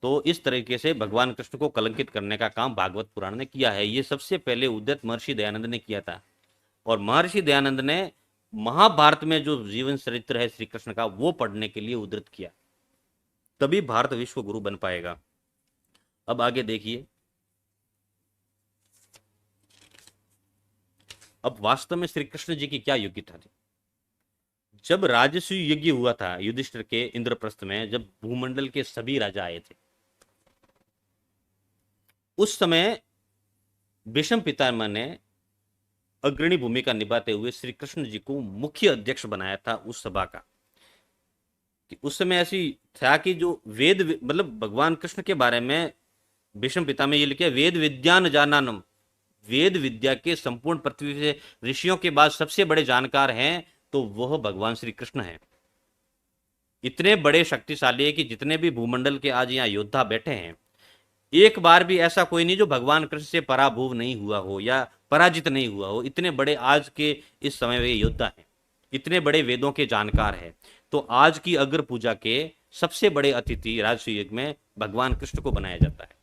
तो इस तरीके से भगवान कृष्ण को कलंकित करने का काम भागवत पुराण ने किया है। ये सबसे पहले उद्यत महर्षि दयानंद ने किया था। और महर्षि दयानंद ने महाभारत में जो जीवन चरित्र है श्री कृष्ण का, वो पढ़ने के लिए उद्धृत किया, तभी भारत विश्व गुरु बन पाएगा। अब आगे देखिए, अब वास्तव में श्री कृष्ण जी की क्या योग्यता थी। जब राजसूय यज्ञ हुआ था युधिष्ठिर के इंद्रप्रस्थ में, जब भूमंडल के सभी राजा आए थे, उस समय भीष्म पितामह ने अग्रणी भूमिका निभाते हुए श्री कृष्ण जी को मुख्य अध्यक्ष बनाया था उस सभा का। कि उस समय ऐसी था कि जो वेद मतलब भगवान कृष्ण के बारे में भीष्म पितामह ये लिखे, वेद विद्यान जानानम, वेद विद्या के संपूर्ण पृथ्वी से ऋषियों के बाद सबसे बड़े जानकार हैं तो वह भगवान श्री कृष्ण हैं। इतने बड़े शक्तिशाली है कि जितने भी भूमंडल के आज यहाँ योद्धा बैठे हैं, एक बार भी ऐसा कोई नहीं जो भगवान कृष्ण से पराभूव नहीं हुआ हो या पराजित नहीं हुआ हो। इतने बड़े आज के इस समय में योद्धा हैं, इतने बड़े वेदों के जानकार हैं। तो आज की अग्र पूजा के सबसे बड़े अतिथि राजसूय युग में भगवान कृष्ण को बनाया जाता है।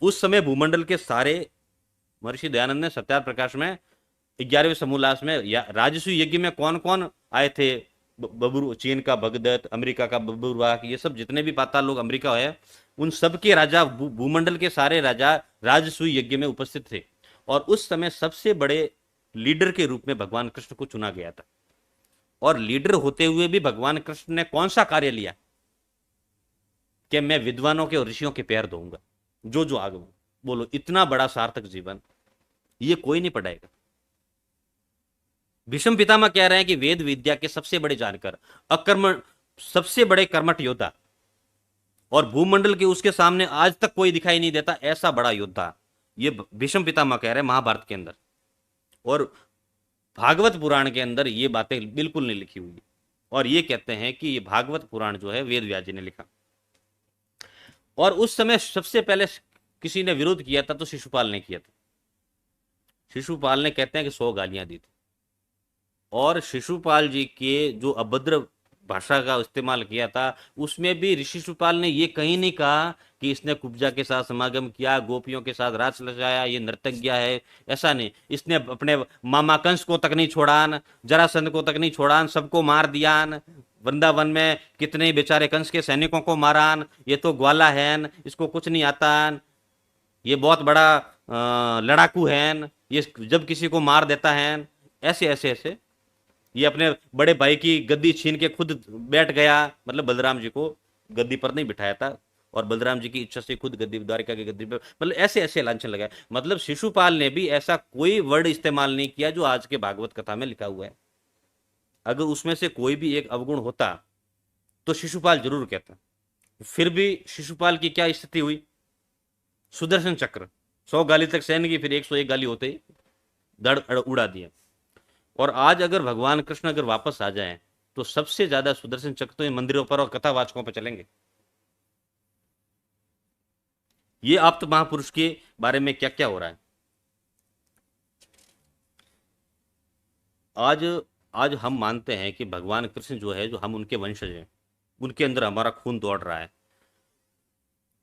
उस समय भूमंडल के सारे, महर्षि दयानंद ने सत्यार्थ प्रकाश में 11वें समूहलास में राजसूय यज्ञ में कौन कौन आए थे, बबुर, चीन का भगदत्त, अमेरिका का बबुरवाह, ये सब जितने भी पाताल लोग अमेरिका है, उन सब के राजा, भूमंडल के सारे राजा राजसूय यज्ञ में उपस्थित थे। और उस समय सबसे बड़े लीडर के रूप में भगवान कृष्ण को चुना गया था। और लीडर होते हुए भी भगवान कृष्ण ने कौन सा कार्य लिया कि मैं विद्वानों के और ऋषियों के पैर धोऊंगा, जो जो आगे। बोलो, इतना बड़ा सार्थक जीवन ये कोई नहीं पढ़ाएगा। भीष्म पितामह कह रहे हैं कि वेद विद्या के सबसे बड़े जानकर, अकर्म, सबसे बड़े कर्मठ योद्धा, और भूमंडल के उसके सामने आज तक कोई दिखाई नहीं देता ऐसा बड़ा योद्धा, ये भीष्म पितामह कह रहे हैं महाभारत के अंदर। और भागवत पुराण के अंदर ये बातें बिल्कुल नहीं लिखी हुई। और ये कहते हैं कि ये भागवत पुराण जो है वेद व्यास जी ने लिखा। और उस समय सबसे पहले किसी ने विरोध किया था तो शिशुपाल ने किया था। शिशुपाल ने कहते हैं कि 100 गालियां दी थी। और शिशुपाल जी के जो अभद्र भाषा का इस्तेमाल किया था उसमें भी ऋषि शिशुपाल ने ये कहीं नहीं कहा कि इसने कुब्जा के साथ समागम किया, गोपियों के साथ रास रचाया, ये नर्तज्ञ है, ऐसा नहीं। इसने अपने मामा कंस को तक नहीं छोड़ान, जरासंध को तक नहीं छोड़ान, सबको मार दियान। वृंदावन में कितने ही बेचारे कंस के सैनिकों को मारान, ये तो ग्वाला है, इसको कुछ नहीं आता, ये बहुत बड़ा लड़ाकू है, ये जब किसी को मार देता है, ऐसे ऐसे ऐसे। ये अपने बड़े भाई की गद्दी छीन के खुद बैठ गया, मतलब बलराम जी को गद्दी पर नहीं बिठाया था और बलराम जी की इच्छा से खुद गद्दी, द्वारिका की गद्दी पर, मतलब ऐसे ऐसे लांछन लगाए। मतलब शिशुपाल ने भी ऐसा कोई वर्ड इस्तेमाल नहीं किया जो आज के भागवत कथा में लिखा हुआ है। अगर उसमें से कोई भी एक अवगुण होता तो शिशुपाल जरूर कहता। फिर भी शिशुपाल की क्या स्थिति हुई, सुदर्शन चक्र 100 गाली तक सहन की, फिर 101 गाली होते ही दड़ उड़ा दिया। और आज अगर भगवान कृष्ण अगर वापस आ जाएं तो सबसे ज्यादा सुदर्शन चक्र तो इन मंदिरों पर और कथावाचकों पर चलेंगे। ये आप्त महापुरुष के बारे में क्या क्या हो रहा है आज। आज हम मानते हैं कि भगवान कृष्ण जो है, जो हम उनके वंशज हैं, उनके अंदर हमारा खून दौड़ रहा है।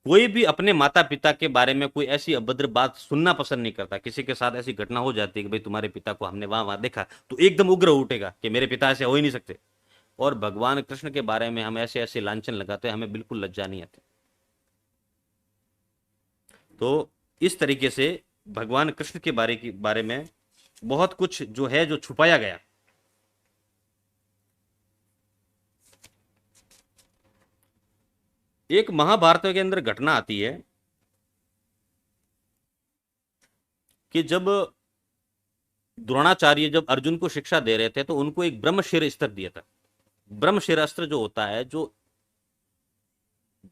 कोई भी अपने माता पिता के बारे में कोई ऐसी अभद्र बात सुनना पसंद नहीं करता। किसी के साथ ऐसी घटना हो जाती है कि भाई तुम्हारे पिता को हमने वहां वहां देखा, तो एकदम उग्र उठेगा कि मेरे पिता ऐसे हो ही नहीं सकते। और भगवान कृष्ण के बारे में हम ऐसे ऐसे लांछन लगाते हैं, हमें बिल्कुल लज्जा नहीं आती। तो इस तरीके से भगवान कृष्ण के बारे में बहुत कुछ जो है जो छुपाया गया। एक महाभारत के अंदर घटना आती है कि जब द्रोणाचार्य जब अर्जुन को शिक्षा दे रहे थे तो उनको एक ब्रह्मशिर अस्त्र दिया था। ब्रह्मशिर अस्त्र जो होता है, जो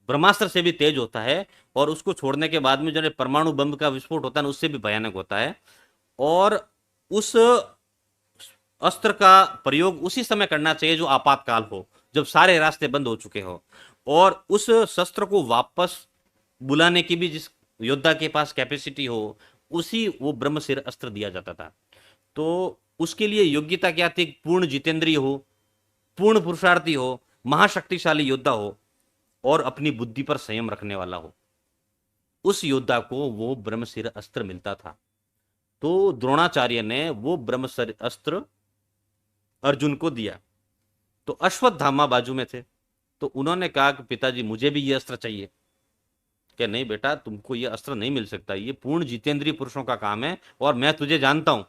ब्रह्मास्त्र से भी तेज होता है, और उसको छोड़ने के बाद में जो परमाणु बम का विस्फोट होता है उससे भी भयानक होता है। और उस अस्त्र का प्रयोग उसी समय करना चाहिए जो आपातकाल हो, जब सारे रास्ते बंद हो चुके हो। और उस शस्त्र को वापस बुलाने की भी जिस योद्धा के पास कैपेसिटी हो, उसी वो ब्रह्मशिर अस्त्र दिया जाता था। तो उसके लिए योग्यता क्या थी? पूर्ण जितेंद्रिय हो, पूर्ण पुरुषार्थी हो, महाशक्तिशाली योद्धा हो और अपनी बुद्धि पर संयम रखने वाला हो। उस योद्धा को वो ब्रह्मशिर अस्त्र मिलता था। तो द्रोणाचार्य ने वो ब्रह्मशिर अस्त्र अर्जुन को दिया। तो अश्वत्थामा बाजू में थे, तो उन्होंने कहा कि पिताजी मुझे भी ये अस्त्र चाहिए। कि नहीं बेटा, तुमको ये अस्त्र नहीं मिल सकता, ये पूर्ण जितेंद्रीय पुरुषों का काम है और मैं तुझे जानता हूं,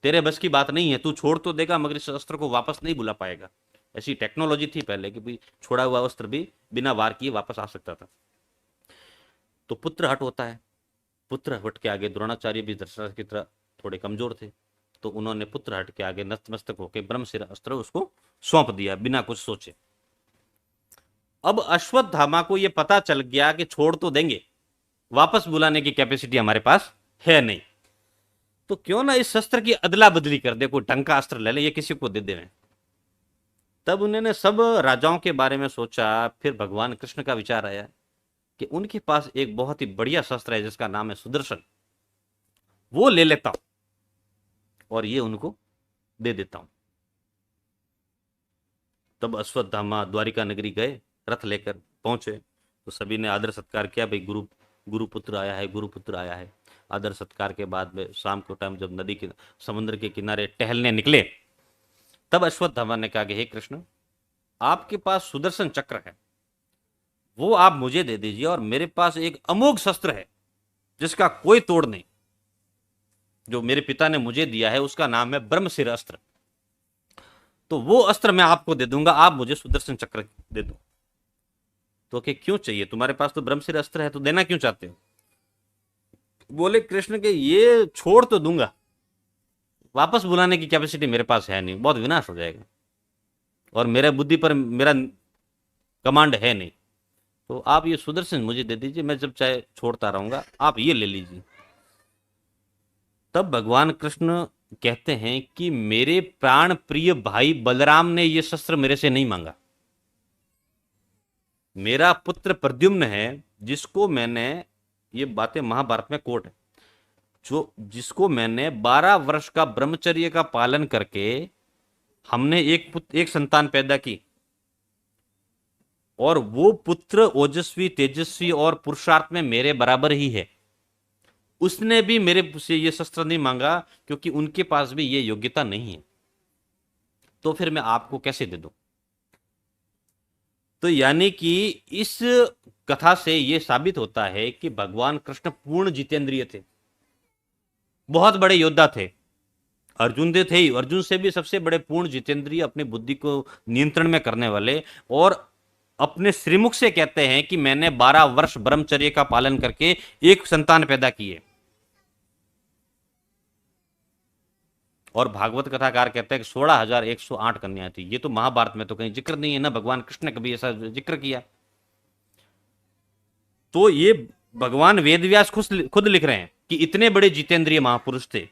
तेरे बस की बात नहीं है। तू छोड़ तो देगा मगर इस अस्त्र को वापस नहीं बुला पाएगा। ऐसी टेक्नोलॉजी थी पहले कि भाई छोड़ा हुआ अस्त्र भी बिना वार किए वापस आ सकता था। तो पुत्र हट होता है, पुत्र हट के आगे द्रोणाचार्य भी धृतराष्ट्र की तरह थोड़े कमजोर थे, तो उन्होंने पुत्र हट के आगे नतमस्तक होकर ब्रह्मशिर अस्त्र उसको सौंप दिया बिना कुछ सोचे। अब अश्वत्थामा को यह पता चल गया कि छोड़ तो देंगे, वापस बुलाने की कैपेसिटी हमारे पास है नहीं, तो क्यों ना इस शस्त्र की अदला बदली कर दे, कोई ढंग का अस्त्र ले ले, ये किसी को दे दे। तब उन्होंने सब राजाओं के बारे में सोचा, फिर भगवान कृष्ण का विचार आया कि उनके पास एक बहुत ही बढ़िया शस्त्र है जिसका नाम है सुदर्शन, वो ले लेता हूं और ये उनको दे देता हूं। तब अश्वत्थामा द्वारिका नगरी गए, रथ लेकर पहुंचे, तो सभी ने आदर सत्कार किया, भाई गुरुपुत्र आया है, गुरुपुत्र आया है। आदर सत्कार के बाद में शाम को टाइम जब नदी के समुद्र के किनारे टहलने निकले, तब अश्वत्थामा ने कहा कि हे कृष्ण, आपके पास सुदर्शन चक्र है, वो आप मुझे दे दीजिए, और मेरे पास एक अमोघ शस्त्र है जिसका कोई तोड़ नहीं, जो मेरे पिता ने मुझे दिया है, उसका नाम है ब्रह्मशिर अस्त्र। तो वो अस्त्र मैं आपको दे दूंगा, आप मुझे सुदर्शन चक्र दे दो। तो कि क्यों चाहिए, तुम्हारे पास तो ब्रह्मशिर अस्त्र है, तो देना क्यों चाहते हो? बोले कृष्ण के ये छोड़ तो दूंगा, वापस बुलाने की कैपेसिटी मेरे पास है नहीं, बहुत विनाश हो जाएगा, और मेरे बुद्धि पर मेरा कमांड है नहीं, तो आप ये सुदर्शन मुझे दे दीजिए, मैं जब चाहे छोड़ता रहूंगा, आप ये ले लीजिए। तब भगवान कृष्ण कहते हैं कि मेरे प्राण प्रिय भाई बलराम ने यह शस्त्र मेरे से नहीं मांगा, मेरा पुत्र प्रद्युम्न है, जिसको मैंने, ये बातें महाभारत में कोट है, जो जिसको मैंने 12 वर्ष का ब्रह्मचर्य का पालन करके हमने एक संतान पैदा की, और वो पुत्र ओजस्वी, तेजस्वी और पुरुषार्थ में मेरे बराबर ही है, उसने भी मेरे से ये शस्त्र नहीं मांगा, क्योंकि उनके पास भी ये योग्यता नहीं है, तो फिर मैं आपको कैसे दे दूं? तो यानी कि इस कथा से यह साबित होता है कि भगवान कृष्ण पूर्ण जितेंद्रिय थे, बहुत बड़े योद्धा थे। अर्जुन दे थे ही, अर्जुन से भी सबसे बड़े पूर्ण जितेंद्रिय, अपनी बुद्धि को नियंत्रण में करने वाले, और अपने श्रीमुख से कहते हैं कि मैंने 12 वर्ष ब्रह्मचर्य का पालन करके एक संतान पैदा किए। और भागवत कथाकार कहते हैं कि 16,108 कन्या थी। ये तो महाभारत में तो कहीं जिक्र नहीं है ना, भगवान कृष्ण ने कभी ऐसा जिक्र किया। तो ये भगवान वेदव्यास खुद लिख रहे हैं कि इतने बड़े जितेंद्रिय महापुरुष थे।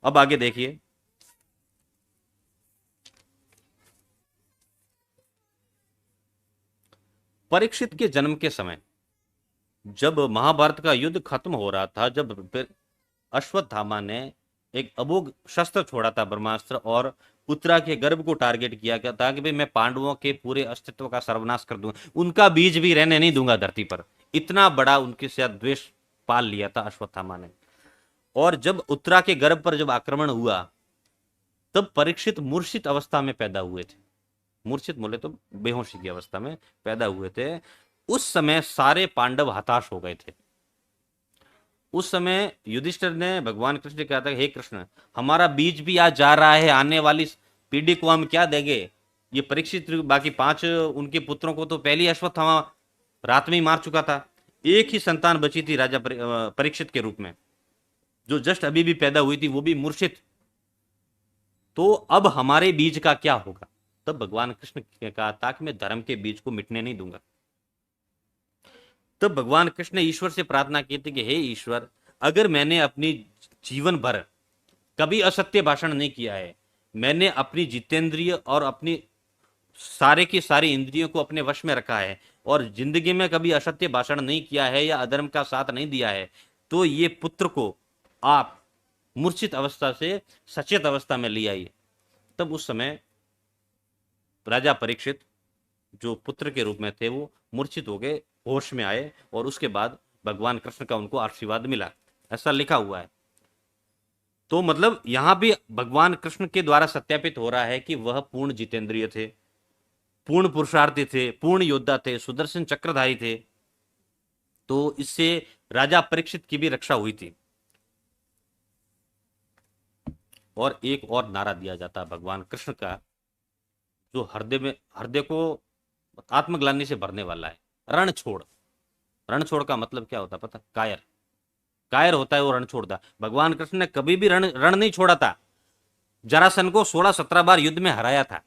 अब आगे देखिए, परीक्षित के जन्म के समय जब महाभारत का युद्ध खत्म हो रहा था, जब फिर अश्वत्थामा ने एक अमोघ शस्त्र छोड़ा था, ब्रह्मास्त्र, और उत्तरा के गर्भ को टारगेट किया गया था कि भाई मैं पांडवों के पूरे अस्तित्व का सर्वनाश कर दूंगा, उनका बीज भी रहने नहीं दूंगा धरती पर। इतना बड़ा उनके साथ द्वेष पाल लिया था अश्वत्थामा ने। और जब उत्तरा के गर्भ पर जब आक्रमण हुआ, तब परीक्षित मूर्छित अवस्था में पैदा हुए थे। मूर्छित बोले तो बेहोशी की अवस्था में पैदा हुए थे। उस समय सारे पांडव हताश हो गए थे। उस समय युधिष्ठिर ने भगवान कृष्ण से कहा था, हे कृष्ण, हमारा बीज भी आज जा रहा है, आने वाली पीढ़ी को हम क्या देंगे? ये परीक्षित, बाकी 5 उनके पुत्रों को तो पहली अश्वत्थामा रात में ही मार चुका था। एक ही संतान बची थी राजा परीक्षित के रूप में, जो जस्ट अभी भी पैदा हुई थी, वो भी मूर्छित। तो अब हमारे बीज का क्या होगा? तब भगवान कृष्ण ने कहा था कि मैं धर्म के बीज को मिटने नहीं दूंगा। तब भगवान कृष्ण ने ईश्वर से प्रार्थना की थी कि हे ईश्वर, अगर मैंने अपनी जीवन भर कभी असत्य भाषण नहीं किया है, मैंने अपनी जितेंद्रिय और अपनी सारे की सारी इंद्रियों को अपने वश में रखा है, और जिंदगी में कभी असत्य भाषण नहीं किया है या अधर्म का साथ नहीं दिया है, तो ये पुत्र को आप मूर्छित अवस्था से सचेत अवस्था में ले आइए। तब उस समय राजा परीक्षित जो पुत्र के रूप में थे, वो मूर्छित हो गए, होश में आए, और उसके बाद भगवान कृष्ण का उनको आशीर्वाद मिला, ऐसा लिखा हुआ है। तो मतलब यहां भी भगवान कृष्ण के द्वारा सत्यापित हो रहा है कि वह पूर्ण जितेंद्रिय थे, पूर्ण पुरुषार्थी थे, पूर्ण योद्धा थे, सुदर्शन चक्रधारी थे। तो इससे राजा परीक्षित की भी रक्षा हुई थी। और एक और नारा दिया जाता है भगवान कृष्ण का, जो हृदय को आत्मग्लानि से भरने वाला है, रण छोड़। रण छोड़ का मतलब क्या होता है पता? कायर। कायर होता है वो रण छोड़ता। भगवान कृष्ण ने कभी भी रण नहीं छोड़ा था। जरासन को 16-17 बार युद्ध में हराया था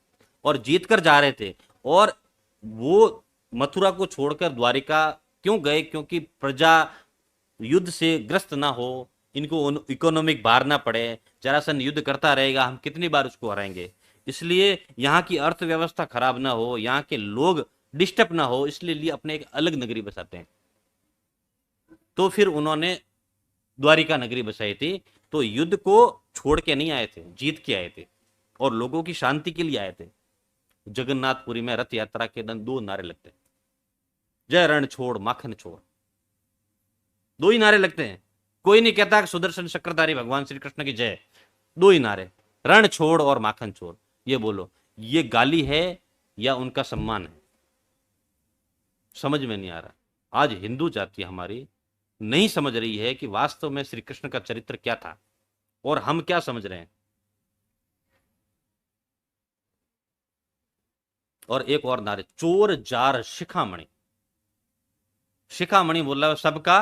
और जीत कर जा रहे थे, और वो मथुरा को छोड़कर द्वारिका क्यों गए? क्योंकि प्रजा युद्ध से ग्रस्त ना हो, इनको इकोनॉमिक भार ना पड़े। जरासन युद्ध करता रहेगा, हम कितनी बार उसको हराएंगे, इसलिए यहाँ की अर्थव्यवस्था खराब ना हो, यहाँ के लोग डिस्टर्ब ना हो इसलिए लिए अपने एक अलग नगरी बसाते हैं। तो फिर उन्होंने द्वारिका नगरी बसाई थी। तो युद्ध को छोड़ के नहीं आए थे, जीत के आए थे और लोगों की शांति के लिए आए थे। जगन्नाथपुरी में रथ यात्रा के दिन 2 नारे लगते हैं, जय रण छोड़ माखन छोड़। 2 ही नारे लगते हैं। कोई नहीं कहता कि सुदर्शन चक्रधारी भगवान श्री कृष्ण की जय। 2 ही नारे, रण छोड़ और माखन छोड़। ये बोलो, ये गाली है या उनका सम्मान है? समझ में नहीं आ रहा। आज हिंदू जाति हमारी नहीं समझ रही है कि वास्तव में श्री कृष्ण का चरित्र क्या था और हम क्या समझ रहे हैं। और एक और नारे, चोर जार शिखामणि। शिखामणि बोला सबका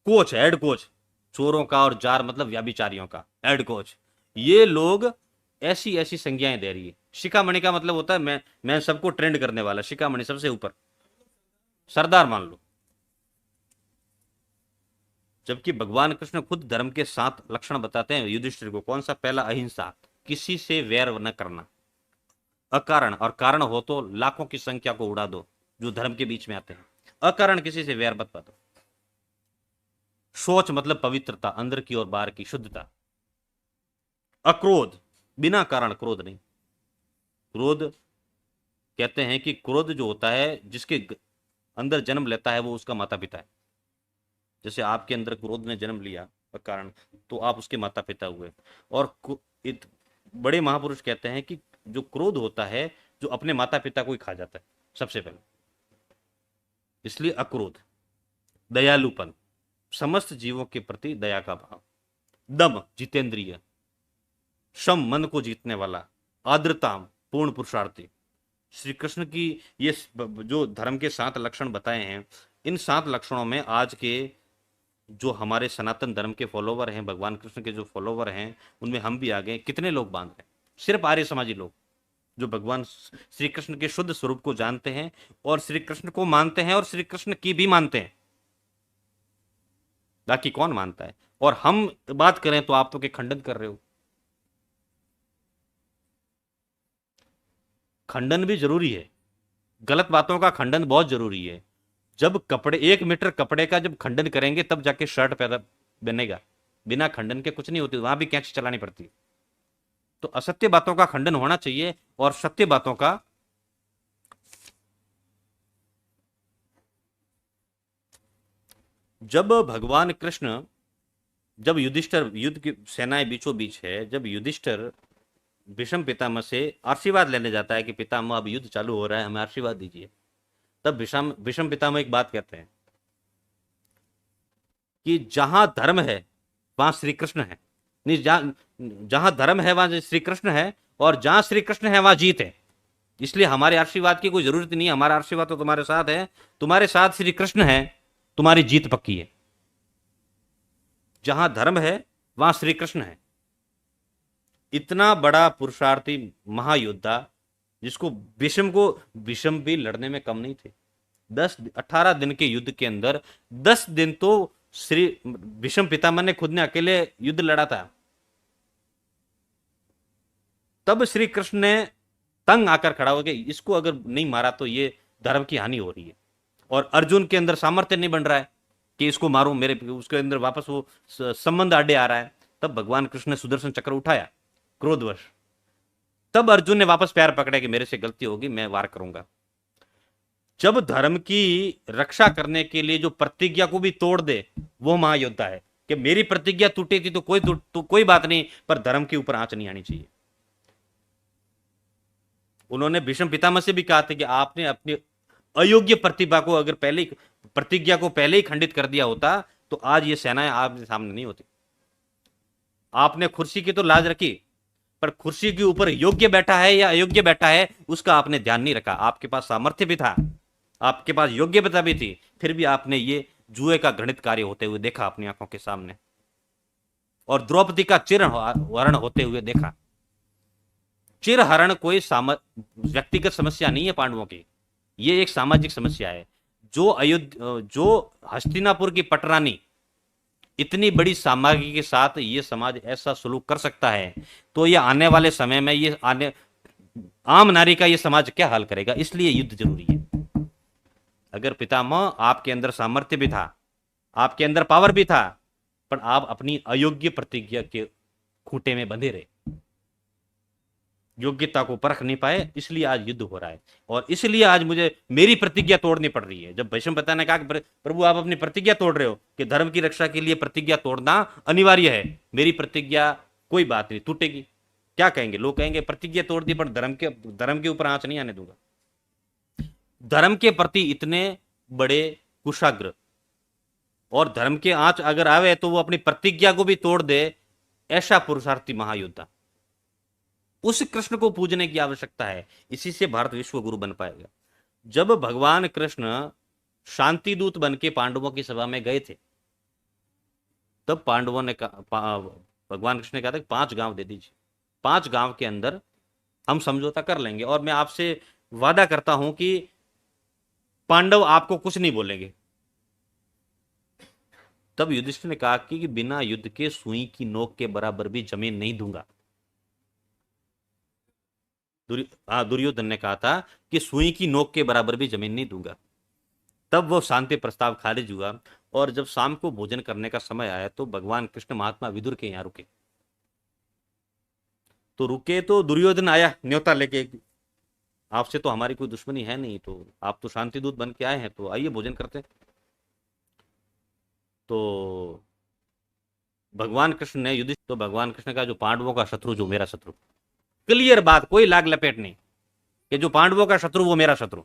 कोच, हेड कोच, चोरों का, और जार मतलब व्याभिचारियों का हेड कोच। ये लोग ऐसी ऐसी संज्ञाएं दे रही है। शिखामणि का मतलब होता है मैं सबको ट्रेंड करने वाला। शिखामणि सबसे ऊपर, सरदार मान लो। जबकि भगवान कृष्ण खुद धर्म के 7 लक्षण बताते हैं युधिष्ठिर को। कौन सा? पहला, अहिंसा, किसी से वैर न करना, अकारण, और कारण हो तो लाखों की संख्या को उड़ा दो जो धर्म के बीच में आते हैं। अकारण किसी से वैर मत पातो। शौच मतलब पवित्रता, अंदर की और बाहर की शुद्धता। अक्रोध, बिना कारण क्रोध नहीं। क्रोध कहते हैं कि क्रोध जो होता है जिसके अंदर जन्म लेता है वो उसका माता पिता है। जैसे आपके अंदर क्रोध ने जन्म लिया कारण, तो आप उसके माता पिता हुए। और बड़े महापुरुष कहते हैं कि जो क्रोध होता है जो अपने माता पिता को ही खा जाता है सबसे पहले। इसलिए अक्रोध। दयालुपन, समस्त जीवों के प्रति दया का भाव। दम, जितेंद्रिय। शम, मन को जीतने वाला। आर्द्रता, पूर्ण पुरुषार्थी। श्री कृष्ण की ये जो धर्म के 7 लक्षण बताए हैं, इन 7 लक्षणों में आज के जो हमारे सनातन धर्म के फॉलोवर हैं, भगवान कृष्ण के जो फॉलोवर हैं, उनमें हम भी आ गए। कितने लोग बांध रहे हैं? सिर्फ आर्य समाजी लोग जो भगवान श्री कृष्ण के शुद्ध स्वरूप को जानते हैं और श्री कृष्ण को मानते हैं और श्री कृष्ण की भी मानते हैं। बाकी कौन मानता है? और हम बात करें तो आप तो के खंडन कर रहे हो। खंडन भी जरूरी है, गलत बातों का खंडन बहुत जरूरी है। जब कपड़े, 1 मीटर कपड़े का जब खंडन करेंगे तब जाके शर्ट पैदा बनेगा। बिना खंडन के कुछ नहीं होती, वहां भी कैंची चलानी पड़ती है। तो असत्य बातों का खंडन होना चाहिए और सत्य बातों का। जब भगवान कृष्ण, जब युधिष्ठिर, युद्ध की सेनाएं बीचों बीच है, जब युधिष्ठिर भीष्म पितामह से आशीर्वाद लेने जाता है कि पितामह अब युद्ध चालू हो रहा है, हमें आशीर्वाद दीजिए, तब भीष्म पितामह एक बात कहते हैं कि जहां धर्म है वहां श्री कृष्ण है। नहीं, जहां धर्म है वहां श्री कृष्ण है, और जहां श्री कृष्ण है वहां जीत है। इसलिए हमारे आशीर्वाद की कोई जरूरत नहीं है। हमारा आशीर्वाद तो तुम्हारे साथ है, तुम्हारे साथ श्री कृष्ण है, तुम्हारी जीत पक्की है। जहां धर्म है वहां श्री कृष्ण है। इतना बड़ा पुरुषार्थी महायोद्धा जिसको भीष्म भी लड़ने में कम नहीं थे। 18 दिन के युद्ध के अंदर 10 दिन तो श्री भीष्म पितामह ने खुद ने अकेले युद्ध लड़ा था। तब श्री कृष्ण ने तंग आकर खड़ा हो गया, इसको अगर नहीं मारा तो ये धर्म की हानि हो रही है। और अर्जुन के अंदर सामर्थ्य नहीं बन रहा है कि इसको मारूं, मेरे उसके अंदर वापस वो संबंध आड़े आ रहा है। तब भगवान कृष्ण ने सुदर्शन चक्र उठाया क्रोधवश। तब अर्जुन ने वापस पैर पकड़े कि मेरे से गलती होगी, मैं वार करूंगा। जब धर्म की रक्षा करने के लिए जो प्रतिज्ञा को भी तोड़ दे वो महायोद्धा है। कि मेरी प्रतिज्ञा टूटी थी तो कोई बात नहीं, पर धर्म के ऊपर आंच नहीं आनी चाहिए। उन्होंने भीष्म पितामह से भी कहा था कि आपने अपनी अयोग्य प्रतिभा को अगर प्रतिज्ञा को पहले ही खंडित कर दिया होता तो आज ये सेनाएं आपके सामने नहीं होती। आपने कुर्सी की तो लाज रखी, पर कुर्सी के ऊपर योग्य बैठा है या अयोग्य बैठा है उसका आपने ध्यान नहीं रखा। आपके पास सामर्थ्य भी था, आपके पास योग्यता भी थी, फिर भी आपने ये जुए का घृणित कार्य होते हुए देखा अपनी आंखों के सामने, और द्रौपदी का चिरहरण होते हुए देखा। चिरहरण कोई व्यक्तिगत समस्या नहीं है पांडवों की, ये एक सामाजिक समस्या है। जो हस्तिनापुर की पटरानी इतनी बड़ी सामग्री के साथ ये समाज ऐसा सलूक कर सकता है, तो ये आने वाले समय में आम नारी का ये समाज क्या हाल करेगा। इसलिए युद्ध जरूरी है। अगर पितामह आपके अंदर सामर्थ्य भी था, आपके अंदर पावर भी था, पर आप अपनी अयोग्य प्रतिज्ञा के खूंटे में बंधे रहे, योग्यता को परख नहीं पाए, इसलिए आज युद्ध हो रहा है। और इसलिए आज मुझे मेरी प्रतिज्ञा तोड़नी पड़ रही है। जब भीष्म पिता ने कहा कि प्रभु आप अपनी प्रतिज्ञा तोड़ रहे हो, कि धर्म की रक्षा के लिए प्रतिज्ञा तोड़ना अनिवार्य है, मेरी प्रतिज्ञा कोई बात नहीं टूटेगी। क्या कहेंगे लोग? कहेंगे प्रतिज्ञा तोड़ दी, पर धर्म के ऊपर आंच नहीं आने दूंगा। धर्म के प्रति इतने बड़े कुशाग्र और धर्म के आंच अगर आवे तो वो अपनी प्रतिज्ञा को भी तोड़ दे, ऐसा पुरुषार्थी महायोद्धा, उस कृष्ण को पूजने की आवश्यकता है। इसी से भारत विश्व गुरु बन पाएगा। जब भगवान कृष्ण शांति दूत बन के पांडवों की सभा में गए थे, तब पांडवों ने भगवान कृष्ण ने कहा था कि 5 गांव दे दीजिए, 5 गांव के अंदर हम समझौता कर लेंगे, और मैं आपसे वादा करता हूं कि पांडव आपको कुछ नहीं बोलेंगे। तब युधिष्ठिर ने कहा कि बिना युद्ध के सुई की नोक के बराबर भी जमीन नहीं दूंगा। दुर्योधन ने कहा था कि सुई की नोक के बराबर भी जमीन नहीं दूंगा। तब वो शांति प्रस्ताव खारिज हुआ, और जब शाम को भोजन करने का समय आया तो भगवान कृष्ण महात्मा विदुर के यहां रुके। तो रुके तो दुर्योधन आया न्योता लेके, आपसे तो हमारी कोई दुश्मनी है नहीं, तो आप तो शांति दूत बन के आए हैं, तो आइए भोजन करते हैं। तो भगवान कृष्ण ने युधिष्ठिर, तो भगवान कृष्ण का जो पांडवों का शत्रु जो मेरा शत्रु, क्लियर बात, कोई लाग लपेट नहीं, कि जो पांडवों का शत्रु वो मेरा शत्रु।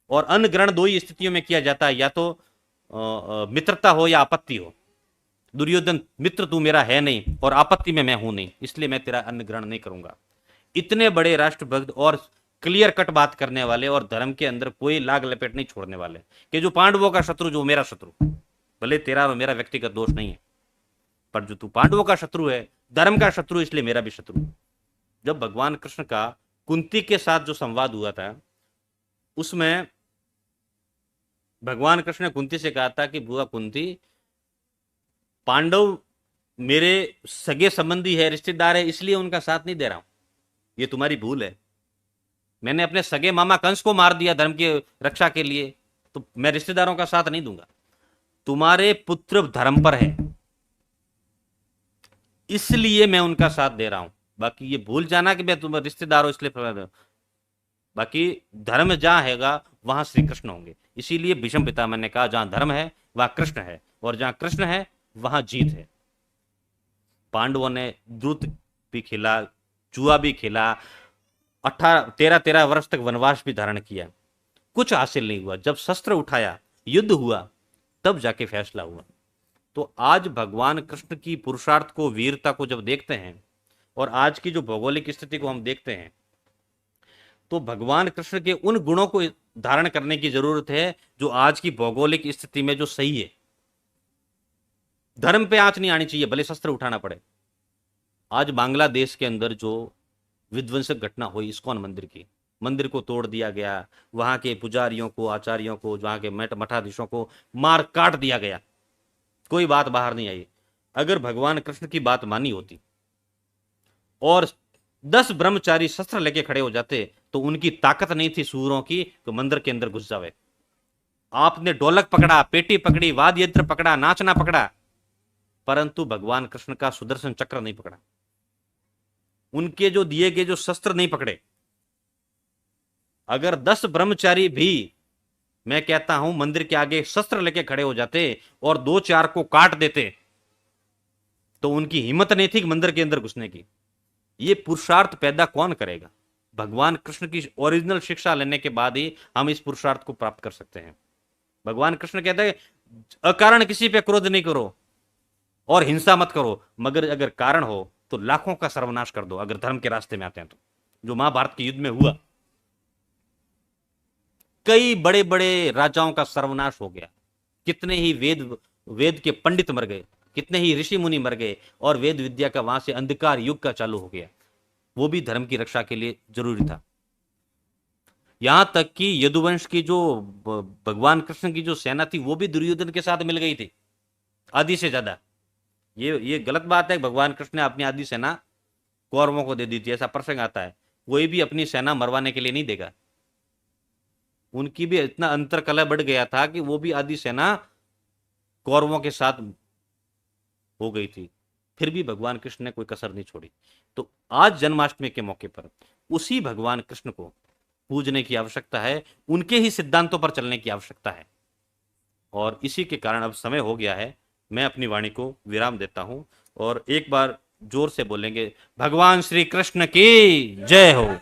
और अन्न ग्रहण 2 ही स्थितियों में किया जाता है, या तो मित्रता हो या आपत्ति हो। दुर्योधन, मित्र तू मेरा है नहीं और आपत्ति में मैं हूं नहीं, इसलिए मैं तेरा अन्न ग्रहण नहीं करूंगा। इतने बड़े राष्ट्रभक्त और क्लियर कट बात करने वाले, और धर्म के अंदर कोई लाग लपेट नहीं छोड़ने वाले, कि जो पांडवों का शत्रु जो मेरा शत्रु, भले तेरा और मेरा व्यक्तिगत दोष नहीं है, पर जो तू पांडवों का शत्रु है, धर्म का शत्रु, इसलिए मेरा भी शत्रु। जब भगवान कृष्ण का कुंती के साथ जो संवाद हुआ था, उसमें भगवान कृष्ण ने कुंती से कहा था कि बुआ कुंती, पांडव मेरे सगे संबंधी है, रिश्तेदार है, इसलिए उनका साथ नहीं दे रहा हूं, ये तुम्हारी भूल है। मैंने अपने सगे मामा कंस को मार दिया धर्म की रक्षा के लिए, तो मैं रिश्तेदारों का साथ नहीं दूंगा। तुम्हारे पुत्र धर्म पर है, इसलिए मैं उनका साथ दे रहा हूं। बाकी ये भूल जाना कि मैं तुम्हारे रिश्तेदार हो इसलिए, बाकी धर्म जहां हैगा वहां श्री कृष्ण होंगे। इसीलिए भीष्म पितामह ने कहा जहां धर्म है वहां कृष्ण है, और जहां कृष्ण है वहां जीत है। पांडवों ने द्रुत भी खेला, जुआ भी खेला, 13 वर्ष तक वनवास भी धारण किया, कुछ हासिल नहीं हुआ। जब शस्त्र उठाया, युद्ध हुआ, तब जाके फैसला हुआ। तो आज भगवान कृष्ण की पुरुषार्थ को, वीरता को जब देखते हैं, और आज की जो भौगोलिक स्थिति को हम देखते हैं, तो भगवान कृष्ण के उन गुणों को धारण करने की जरूरत है जो आज की भौगोलिक स्थिति में जो सही है। धर्म पे आंच नहीं आनी चाहिए, भले शस्त्र उठाना पड़े। आज बांग्लादेश के अंदर जो विध्वंसक घटना हुई इस्कॉन मंदिर की, मंदिर को तोड़ दिया गया, वहां के पुजारियों को, आचार्यों को, वहां के मठाधीशों को मार काट दिया गया, कोई बात बाहर नहीं आई। अगर भगवान कृष्ण की बात मानी होती और 10 ब्रह्मचारी शस्त्र लेके खड़े हो जाते, तो उनकी ताकत नहीं थी सूरों की तो मंदिर के अंदर घुस जावे। आपने ढोलक पकड़ा, पेटी पकड़ी, वाद्य यंत्र पकड़ा, नाचना पकड़ा, परंतु भगवान कृष्ण का सुदर्शन चक्र नहीं पकड़ा, उनके जो दिए गए जो शस्त्र नहीं पकड़े। अगर 10 ब्रह्मचारी भी, मैं कहता हूं, मंदिर के आगे शस्त्र लेके खड़े हो जाते और 2-4 को काट देते, तो उनकी हिम्मत नहीं थी मंदिर के अंदर घुसने की। ये पुरुषार्थ पैदा कौन करेगा? भगवान कृष्ण की ओरिजिनल शिक्षा लेने के बाद ही हम इस पुरुषार्थ को प्राप्त कर सकते हैं। भगवान कृष्ण कहते हैं अकारण किसी पे क्रोध नहीं करो और हिंसा मत करो, मगर अगर कारण हो तो लाखों का सर्वनाश कर दो, अगर धर्म के रास्ते में आते हैं तो। जो महाभारत के युद्ध में हुआ, कई बड़े बड़े राजाओं का सर्वनाश हो गया, कितने ही वेद के पंडित मर गए, कितने ही ऋषि मुनि मर गए, और वेद विद्या का वहां से अंधकार युग का चालू हो गया। वो भी धर्म की रक्षा के लिए जरूरी था। यहां तक कि यदुवंश की जो भगवान कृष्ण की जो सेना थी, वो भी दुर्योधन के साथ मिल गई थी, आधी से ज्यादा। ये गलत बात है। भगवान कृष्ण ने अपनी आधी सेना कौरवों को दे दी थी, ऐसा प्रसंग आता है। कोई भी अपनी सेना मरवाने के लिए नहीं देगा। उनकी भी इतना अंतरकलह बढ़ गया था कि वो भी आधी सेना कौरवों के साथ हो गई थी, फिर भी भगवान कृष्ण ने कोई कसर नहीं छोड़ी। तो आज जन्माष्टमी के मौके पर उसी भगवान कृष्ण को पूजने की आवश्यकता है, उनके ही सिद्धांतों पर चलने की आवश्यकता है। और इसी के कारण अब समय हो गया है, मैं अपनी वाणी को विराम देता हूं और एक बार जोर से बोलेंगे, भगवान श्री कृष्ण की जय हो।